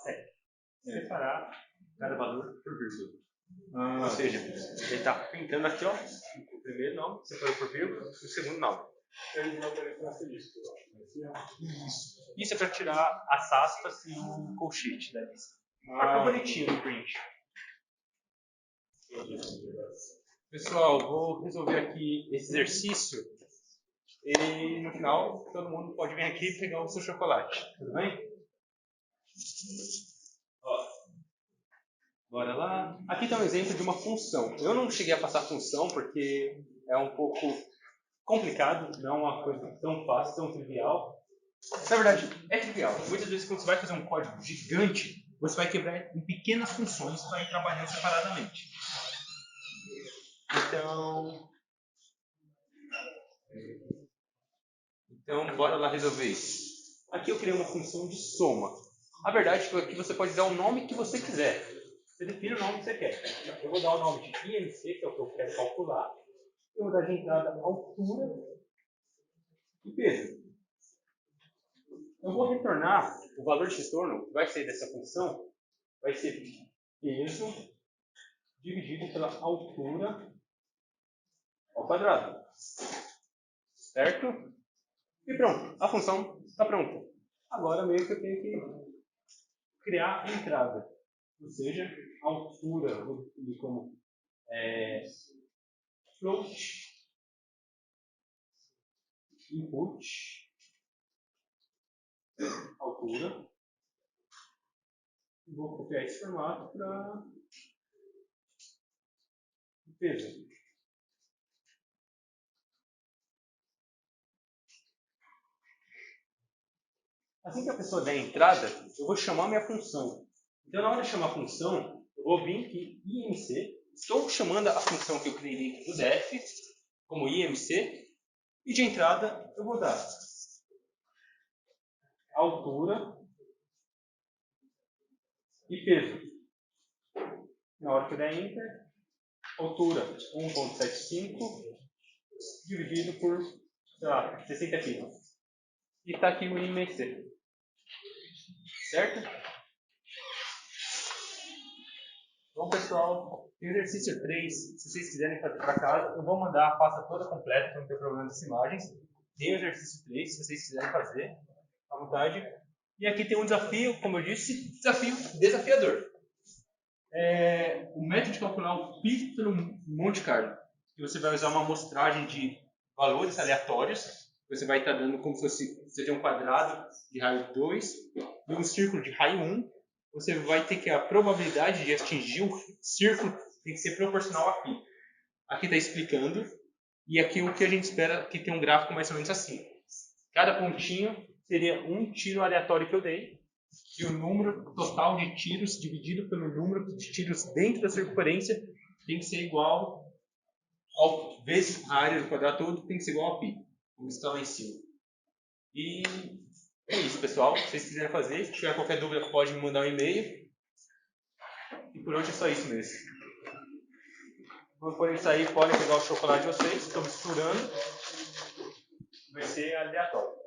Certo. Separar cada valor por vírgula. Ou seja, ele está pintando aqui, ó, o primeiro nome, separou por vírgula, o segundo nome. Isso é para tirar as aspas e o colchete da lista. Ficou bonitinho no print. Pessoal, vou resolver aqui esse exercício e no final todo mundo pode vir aqui e pegar o seu chocolate. Tudo bem? Ó, bora lá. Aqui está um exemplo de uma função. Eu não cheguei a passar função porque é um pouco complicado, não é uma coisa tão fácil, tão trivial. Na verdade, é trivial. Muitas vezes quando você vai fazer um código gigante, você vai quebrar em pequenas funções e vai trabalhando separadamente. Então, bora lá resolver isso. Aqui eu criei uma função de soma. A verdade é que aqui você pode dar o nome que você quiser. Você define o nome que você quer. Eu vou dar o nome de INC, que é o que eu quero calcular. Eu vou dar de entrada altura e peso. Eu vou retornar o valor de retorno, que vai ser dessa função, vai ser peso dividido pela altura ao quadrado. Certo? E pronto, a função está pronta. Agora meio que eu tenho que criar a entrada. Ou seja, a altura, eu vou definir como float, input, altura. E vou copiar esse formato para peso. Assim que a pessoa der a entrada, eu vou chamar minha função. Então, na hora de chamar a função, eu vou vir aqui, IMC. Estou chamando a função que eu criei aqui do def, como IMC. E de entrada, eu vou dar altura e peso. Na hora que eu der Enter, altura 1.75 dividido por, sei lá, 60 kg. E está aqui o IMC. Certo? Bom, pessoal, exercício 3, se vocês quiserem fazer para casa, eu vou mandar a pasta toda completa, para não ter problema das imagens. Tem o exercício 3, se vocês quiserem fazer, à vontade. E aqui tem um desafio, como eu disse, desafio desafiador. O método de calcular o π pelo Monte Carlo. E você vai usar uma amostragem de valores aleatórios. Você vai estar dando como se você tem um quadrado de raio 2 e um círculo de raio 1. Você vai ter que a probabilidade de atingir o círculo tem que ser proporcional a π. Aqui está explicando. E aqui o que a gente espera que tenha um gráfico mais ou menos assim. Cada pontinho seria um tiro aleatório que eu dei. E o número total de tiros dividido pelo número de tiros dentro da circunferência tem que ser igual ao vezes a área do quadrado todo tem que ser igual a π, como está lá em cima. E é isso, pessoal. Se vocês quiserem fazer, se tiver qualquer dúvida, pode me mandar um e-mail. E por hoje é só isso mesmo. Quando forem sair, podem pegar o chocolate de vocês. Estou misturando. Vai ser aleatório.